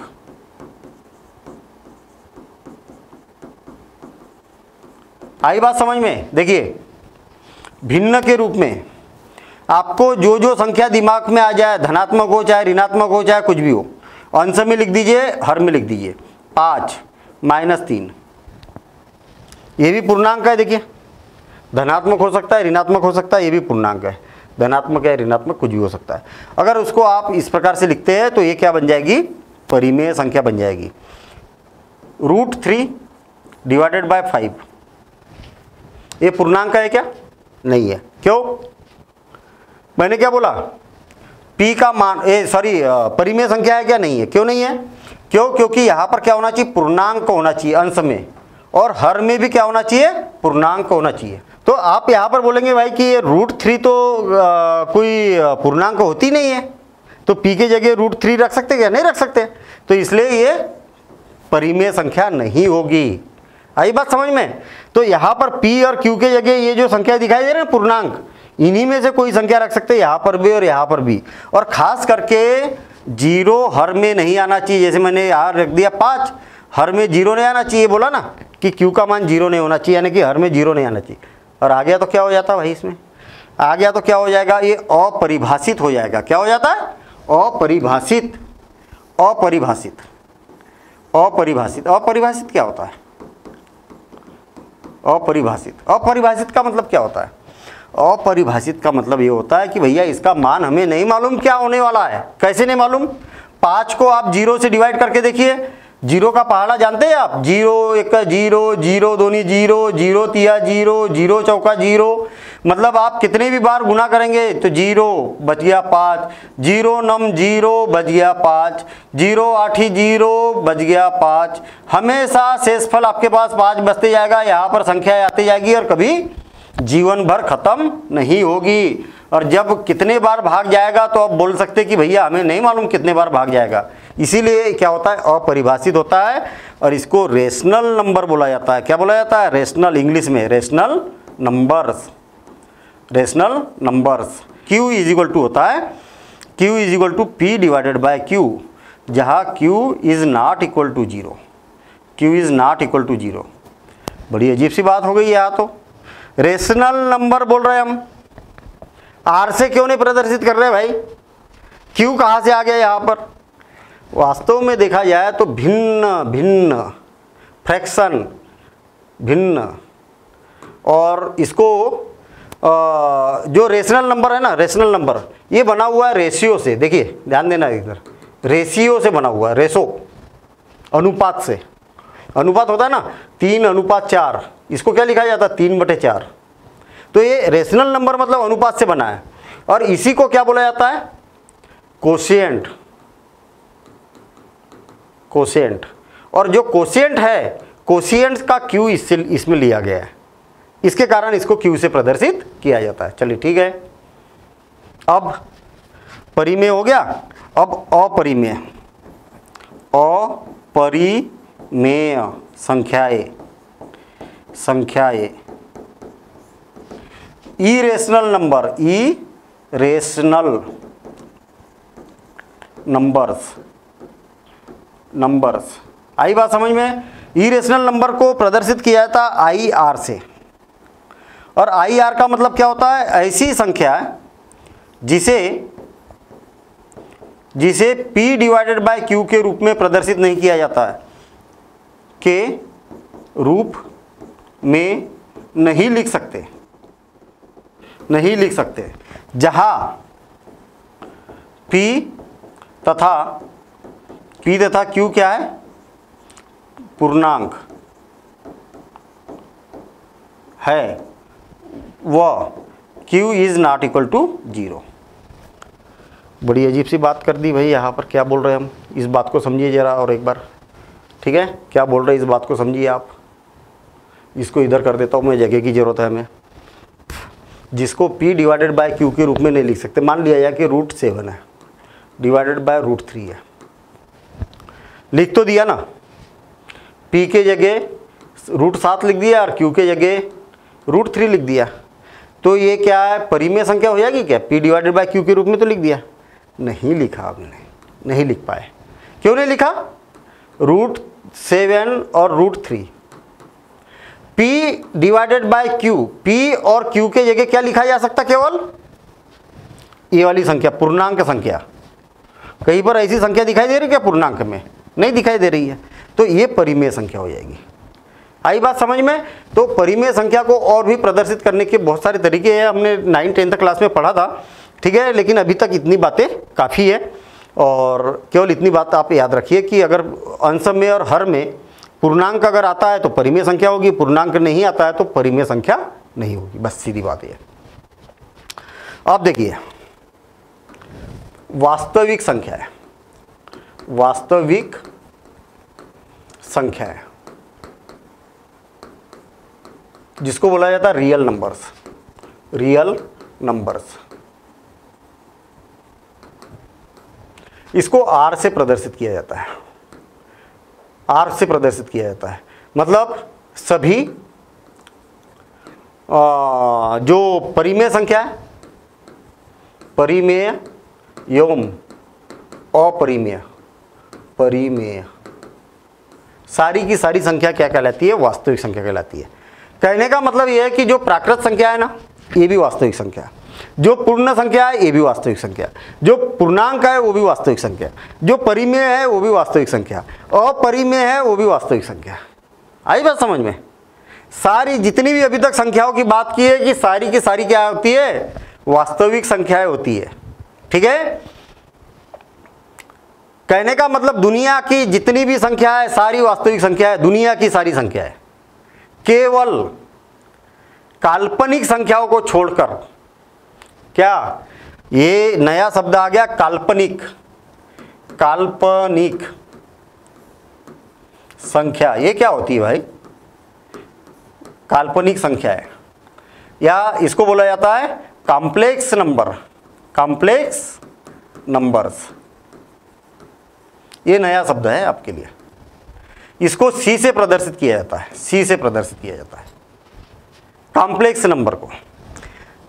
आई बात समझ में? देखिए भिन्न के रूप में आपको जो जो संख्या दिमाग में आ जाए, धनात्मक हो चाहे ऋणात्मक हो चाहे कुछ भी हो, अंश में लिख दीजिए, हर में लिख दीजिए। 5 - 3 ये भी पूर्णांक है। देखिए धनात्मक हो सकता है, ऋणात्मक हो सकता है, ये भी पूर्णांक है। धनात्मक या ऋणात्मक कुछ भी हो सकता है। अगर उसको आप इस प्रकार से लिखते हैं तो ये क्या बन जाएगी, परिमेय संख्या बन जाएगी। √3 / 5 ये पूर्णांक है क्या? नहीं है। क्यों? मैंने क्या बोला, P का मान परिमेय संख्या है क्या? नहीं है। क्यों नहीं है? क्यों? क्योंकि यहाँ पर क्या होना चाहिए, पूर्णांक होना चाहिए अंश में, और हर में भी क्या होना चाहिए, पूर्णांक होना चाहिए। तो आप यहाँ पर बोलेंगे भाई कि ये √3 तो कोई पूर्णांक होती नहीं है, तो P के जगह √3 रख सकते क्या? नहीं रख सकते। तो इसलिए ये परिमेय संख्या नहीं होगी। आई बात समझ में? तो यहाँ पर P और Q के जगह ये जो संख्या दिखाई दे रहे हैं पूर्णांक, इन्हीं में से कोई संख्या रख सकते हैं, यहाँ पर भी और यहाँ पर भी। और खास करके 0 हर में नहीं आना चाहिए। जैसे मैंने यहाँ रख दिया 5, हर में 0 नहीं आना चाहिए, बोला ना कि Q का मान 0 नहीं होना चाहिए, यानी कि हर में 0 नहीं आना चाहिए। और आ गया तो क्या हो जाता भाई, इसमें आ गया तो क्या हो जाएगा, ये अपरिभाषित हो जाएगा। क्या हो जाता है? अपरिभाषित। अपरिभाषित अपरिभाषित अपरिभाषित क्या होता है? अपरिभाषित। अपरिभाषित का मतलब क्या होता है? अपरिभाषित का मतलब ये होता है कि भैया इसका मान हमें नहीं मालूम क्या होने वाला है। कैसे नहीं मालूम? 5 को आप 0 से डिवाइड करके देखिए, 0 का पहाड़ा जानते हैं आप? 0 1 0, 0 2 0, 0 3 0, 0 4 0। मतलब आप कितने भी बार गुना करेंगे तो 0 बच गया 5, 0 9 0 बच गया 5, 0 8 0 बच गया 5। हमेशा शेषफल आपके पास 5 बचते जाएगा। यहाँ पर संख्या आती जाएगी और कभी जीवन भर खत्म नहीं होगी। और जब कितने बार भाग जाएगा तो आप बोल सकते कि भैया हमें नहीं मालूम कितने बार भाग जाएगा। इसीलिए क्या होता है, अपरिभाषित होता है और इसको रेशनल नंबर बोला जाता है। क्या बोला जाता है? रेशनल, इंग्लिश में rational numbers. Rational numbers. Q is equal to होता है, Q is equal to P / Q, जहाँ Q is not equal to 0। Q is not equal to 0। बड़ी अजीब सी बात हो गई यहाँ तो। रेशनल नंबर बोल रहे हैं हम, R से क्यों नहीं प्रदर्शित कर रहे भाई? Q कहाँ से आ गया यहाँ पर? वास्तव में देखा जाए तो भिन्न भिन्न फ्रैक्शन, भिन्न, और इसको जो रेशनल नंबर है ना, रेशनल नंबर ये बना हुआ है रेशियो से। देखिए ध्यान देना इधर, रेशियो से बना हुआ है, रेशो, अनुपात से। अनुपात होता है ना 3:4, इसको क्या लिखा जाता है? 3/4। तो ये रेशनल नंबर मतलब अनुपात से बना है। और इसी को क्या बोला जाता है? कोशिएंट। कोशिएंट। और जो कोशिएंट है, कोशिएंट का Q इसमें लिया गया है, इसके कारण इसको Q से प्रदर्शित किया जाता है। चलिए ठीक है। अब परिमेय हो गया, अब अपरिमेय। अपरिमेय संख्याएं, संख्याएं, irrational number, irrational numbers, numbers. आई बात समझ में? इरेशनल नंबर को प्रदर्शित किया जाता है IR से। और IR का मतलब क्या होता है? ऐसी संख्या जिसे P / Q के रूप में प्रदर्शित नहीं किया जाता है, के रूप में नहीं लिख सकते, नहीं लिख सकते। जहां P तथा Q क्या है? पूर्णांक है, वह Q is not equal to 0। बड़ी अजीब सी बात कर दी भाई यहाँ पर। क्या बोल रहे हैं हम? इस बात को समझिए जरा और एक बार, ठीक है? क्या बोल रहे हैं इस बात को समझिए आप। इसको इधर कर देता हूँ मैं, जगह की ज़रूरत है हमें। जिसको P / Q के रूप में नहीं लिख सकते, मान लिया जाए कि √7 है / √3 है, लिख तो दिया ना। P के जगह √7 लिख दिया और Q के जगह √3 लिख दिया। तो ये क्या है? परिमेय संख्या हो जाएगी क्या? P / Q के रूप में तो लिख दिया, नहीं लिखा आपने, नहीं लिख पाए। क्यों नहीं लिखा? √7 और √3 P divided by Q, P और Q के जगह क्या लिखा जा सकता? केवल ये वाली संख्या, पूर्णांक संख्या। कहीं पर ऐसी संख्या दिखाई दे रही है क्या पूर्णांक में? नहीं दिखाई दे रही है, तो ये परिमेय संख्या हो जाएगी। आई बात समझ में? तो परिमेय संख्या को और भी प्रदर्शित करने के बहुत सारे तरीके हैं, हमने 9th-10th क्लास में पढ़ा था, ठीक है। लेकिन अभी तक इतनी बातें काफ़ी है, और केवल इतनी बात आप याद रखिए कि अगर अंश में और हर में पूर्णांक अगर आता है तो परिमेय संख्या होगी, पूर्णांक नहीं आता है तो परिमेय संख्या नहीं होगी, बस सीधी बात है। अब देखिए, वास्तविक संख्या है, वास्तविक संख्या है जिसको बोला जाता है रियल नंबर्स, रियल नंबर्स। इसको R से प्रदर्शित किया जाता है, R से प्रदर्शित किया जाता है। मतलब सभी जो परिमेय संख्या है, परिमेय एवं अपरिमेय, परिमेय, सारी की सारी संख्या क्या कहलाती है? वास्तविक संख्या कहलाती है। कहने का मतलब यह है कि जो प्राकृत संख्या है ना, ये भी वास्तविक संख्या है, जो पूर्ण संख्या है ये भी वास्तविक संख्या है, जो पूर्णांक है वो भी वास्तविक संख्या है, जो परिमेय है वो भी वास्तविक संख्या, अपरिमेय है वो भी वास्तविक संख्या। आई बात समझ में? सारी जितनी भी अभी तक संख्याओं की बात की है कि सारी की सारी क्या होती है? वास्तविक संख्याएं होती है, ठीक है। कहने का मतलब दुनिया की जितनी भी संख्या है सारी वास्तविक संख्या है, दुनिया की सारी संख्या है। केवल काल्पनिक संख्याओं को छोड़कर, क्या ये नया शब्द आ गया? काल्पनिक, काल्पनिक संख्या, ये क्या होती है भाई? काल्पनिक संख्या है, या इसको बोला जाता है कॉम्प्लेक्स नंबर, कॉम्प्लेक्स नंबर्स। ये नया शब्द है आपके लिए। इसको C से प्रदर्शित किया जाता है, C से प्रदर्शित किया जाता है कॉम्प्लेक्स नंबर को।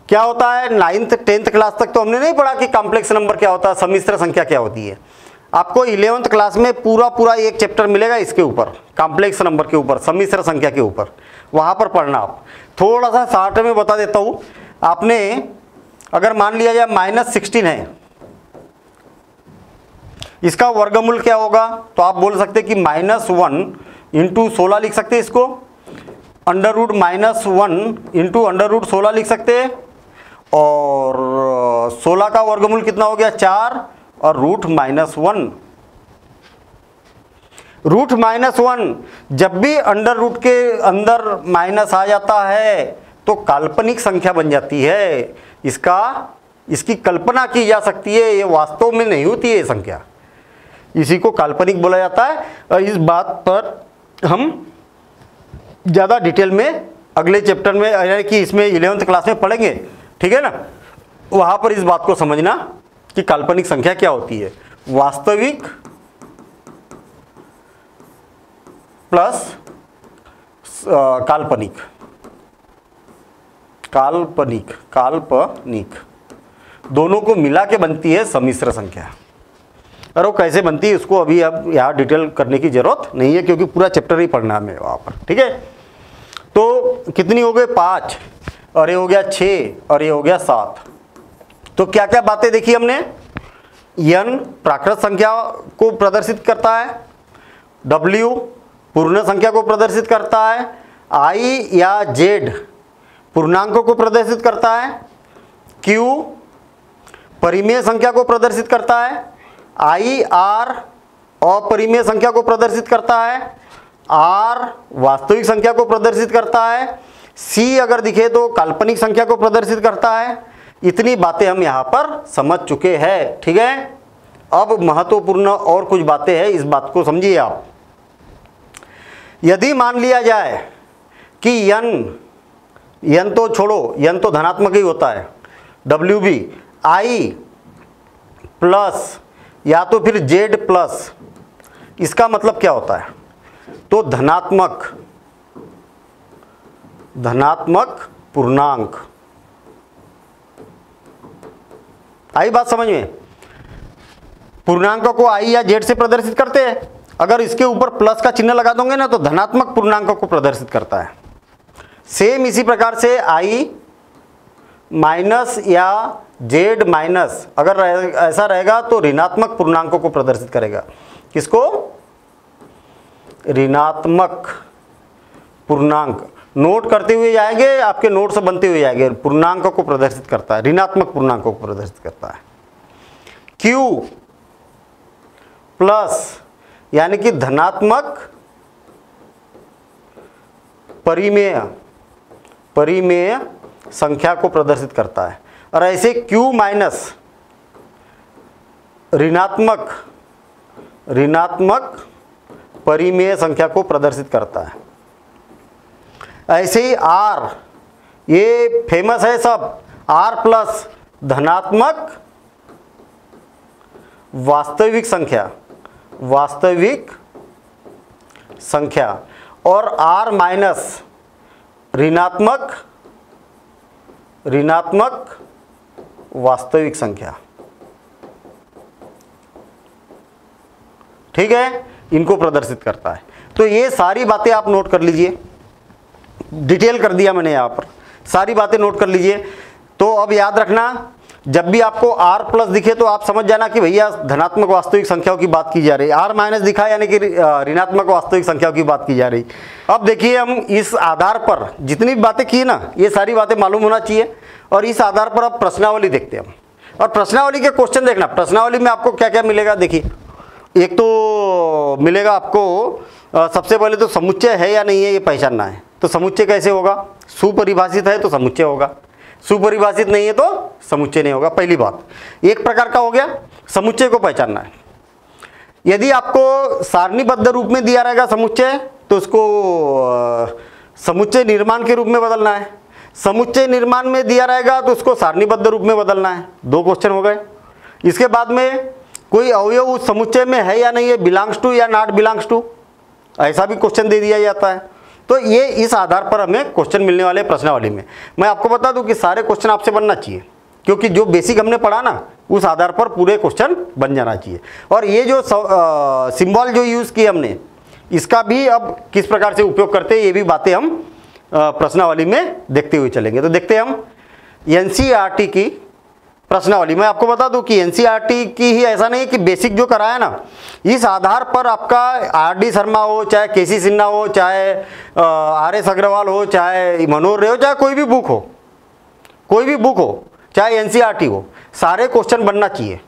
क्या होता है? 9th-10th क्लास तक तो हमने नहीं पढ़ा कि कॉम्प्लेक्स नंबर क्या होता है, सम्मिश्र संख्या क्या होती है। आपको 11th क्लास में पूरा एक चैप्टर मिलेगा इसके ऊपर, कॉम्प्लेक्स नंबर के ऊपर, सम्मिश्र संख्या के ऊपर, वहाँ पर पढ़ना आप। थोड़ा सा शॉर्ट में बता देता हूँ। आपने अगर मान लिया जाए -16 है, इसका वर्गमूल क्या होगा? तो आप बोल सकते कि -1 × 16 लिख सकते हैं इसको, √-1 × √16 लिख सकते हैं, और 16 का वर्गमूल कितना हो गया? 4, और √-1। √-1 जब भी अंडर रूट के अंदर माइनस आ जाता है तो काल्पनिक संख्या बन जाती है। इसकी कल्पना की जा सकती है, ये वास्तव में नहीं होती है ये संख्या, इसी को काल्पनिक बोला जाता है। और इस बात पर हम ज़्यादा डिटेल में अगले चैप्टर में, यानी कि इसमें 11th क्लास में पढ़ेंगे, ठीक है ना। वहाँ पर इस बात को समझना कि काल्पनिक संख्या क्या होती है। वास्तविक प्लस काल्पनिक, काल्पनिक, काल्पनिक दोनों को मिला के बनती है सम्मिश्र संख्या। और वो कैसे बनती है उसको अभी अब यहाँ डिटेल करने की जरूरत नहीं है, क्योंकि पूरा चैप्टर ही पढ़ना है वहाँ पर, ठीक है। तो कितनी हो गए? 5, और ये हो गया 6, और ये हो गया 7। तो क्या क्या बातें देखी हमने? n प्राकृत संख्या को प्रदर्शित करता है, w पूर्ण संख्या को प्रदर्शित करता है, i या z पूर्णांकों को प्रदर्शित करता है, q परिमेय संख्या को प्रदर्शित करता है, i r अपरिमेय संख्या को प्रदर्शित करता है, r वास्तविक संख्या को प्रदर्शित करता है, c अगर दिखे तो काल्पनिक संख्या को प्रदर्शित करता है। इतनी बातें हम यहाँ पर समझ चुके हैं, ठीक है। अब महत्वपूर्ण और कुछ बातें हैं, इस बात को समझिए आप। यदि मान लिया जाए कि n तो छोड़ो, n तो धनात्मक ही होता है, WB i प्लस या तो फिर z प्लस, इसका मतलब क्या होता है? तो धनात्मक पूर्णांक। आई बात समझ में? पूर्णांक को आई या जेड से प्रदर्शित करते हैं। अगर इसके ऊपर प्लस का चिन्ह लगा दोगे ना तो धनात्मक पूर्णांक को प्रदर्शित करता है। सेम इसी प्रकार से आई माइनस या जेड माइनस अगर ऐसा रहेगा तो ऋणात्मक पूर्णांकों को प्रदर्शित करेगा। किसको? ऋणात्मक पूर्णांक। नोट करते हुए जाएंगे, आपके नोट से बनते हुए जाएंगे। पूर्णांक को प्रदर्शित करता है, ऋणात्मक पूर्णांकों को प्रदर्शित करता है। Q प्लस यानी कि धनात्मक परिमेय संख्या को प्रदर्शित करता है। और ऐसे Q माइनस ऋणात्मक परिमेय संख्या को प्रदर्शित करता है। ऐसे ही R, ये फेमस है सब, R प्लस धनात्मक वास्तविक संख्या और R माइनस ऋणात्मक वास्तविक संख्या। ठीक है, इनको प्रदर्शित करता है। तो ये सारी बातें आप नोट कर लीजिए, डिटेल कर दिया मैंने यहाँ पर, सारी बातें नोट कर लीजिए। तो अब याद रखना, जब भी आपको R प्लस दिखे तो आप समझ जाना कि भैया धनात्मक वास्तविक संख्याओं की बात की जा रही है। R माइनस दिखा यानी कि ऋणात्मक वास्तविक संख्याओं की बात की जा रही। अब देखिए, हम इस आधार पर जितनी भी बातें की ना, ये सारी बातें मालूम होना चाहिए। और इस आधार पर अब प्रश्नावली देखते हैं हम। और प्रश्नावली के क्वेश्चन देखना, प्रश्नावली में आपको क्या क्या मिलेगा। देखिए, एक तो मिलेगा आपको सबसे पहले तो समुच्चय है या नहीं है ये पहचानना है। तो समुच्चय कैसे होगा? सुपरिभाषित है तो समुच्चय होगा, सुपरिभाषित नहीं है तो समुच्चय नहीं होगा। पहली बात, एक प्रकार का हो गया, समुच्चय को पहचानना है। यदि आपको सारणीबद्ध रूप में दिया रहेगा समुच्चय तो उसको समुच्चय निर्माण के रूप में बदलना है। समुच्चय निर्माण में दिया रहेगा तो उसको सारणीबद्ध रूप में बदलना है। 2 क्वेश्चन हो गए। इसके बाद में कोई अवयव उस समुच्चय में है या नहीं है, बिलोंग्स टू या नॉट बिलोंग्स टू, ऐसा भी क्वेश्चन दे दिया जाता है। तो ये इस आधार पर हमें क्वेश्चन मिलने वाले प्रश्नावली में। मैं आपको बता दूं कि सारे क्वेश्चन आपसे बनना चाहिए, क्योंकि जो बेसिक हमने पढ़ा ना उस आधार पर पूरे क्वेश्चन बन जाना चाहिए। और ये जो सिंबल जो यूज़ किए हमने, इसका भी अब किस प्रकार से उपयोग करते हैं ये भी बातें हम प्रश्नावली में देखते हुए चलेंगे। तो देखते हैं हम एनसीईआरटी की प्रश्नावली। मैं आपको बता दूं कि एनसीईआरटी की ही ऐसा नहीं कि बेसिक जो कराया ना, इस आधार पर आपका आर.डी. शर्मा हो, चाहे के.सी. सिन्हा हो, चाहे आर.एस. अग्रवाल हो, चाहे मनोहर रे हो, चाहे कोई भी बुक हो, चाहे एनसीईआरटी हो, सारे क्वेश्चन बनना चाहिए।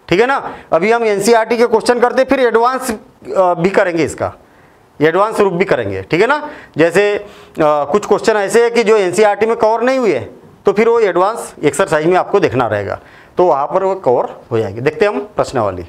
ठीक है ना। अभी हम एनसीईआरटी के क्वेश्चन करते फिर एडवांस भी करेंगे, इसका एडवांस रूप भी करेंगे। ठीक है ना। जैसे कुछ क्वेश्चन ऐसे है कि जो एनसीईआरटी में कवर नहीं हुए तो फिर वो एडवांस एक्सरसाइज में आपको देखना रहेगा, तो वहाँ पर वो कवर हो जाएगी। देखते हैं हम प्रश्नावली।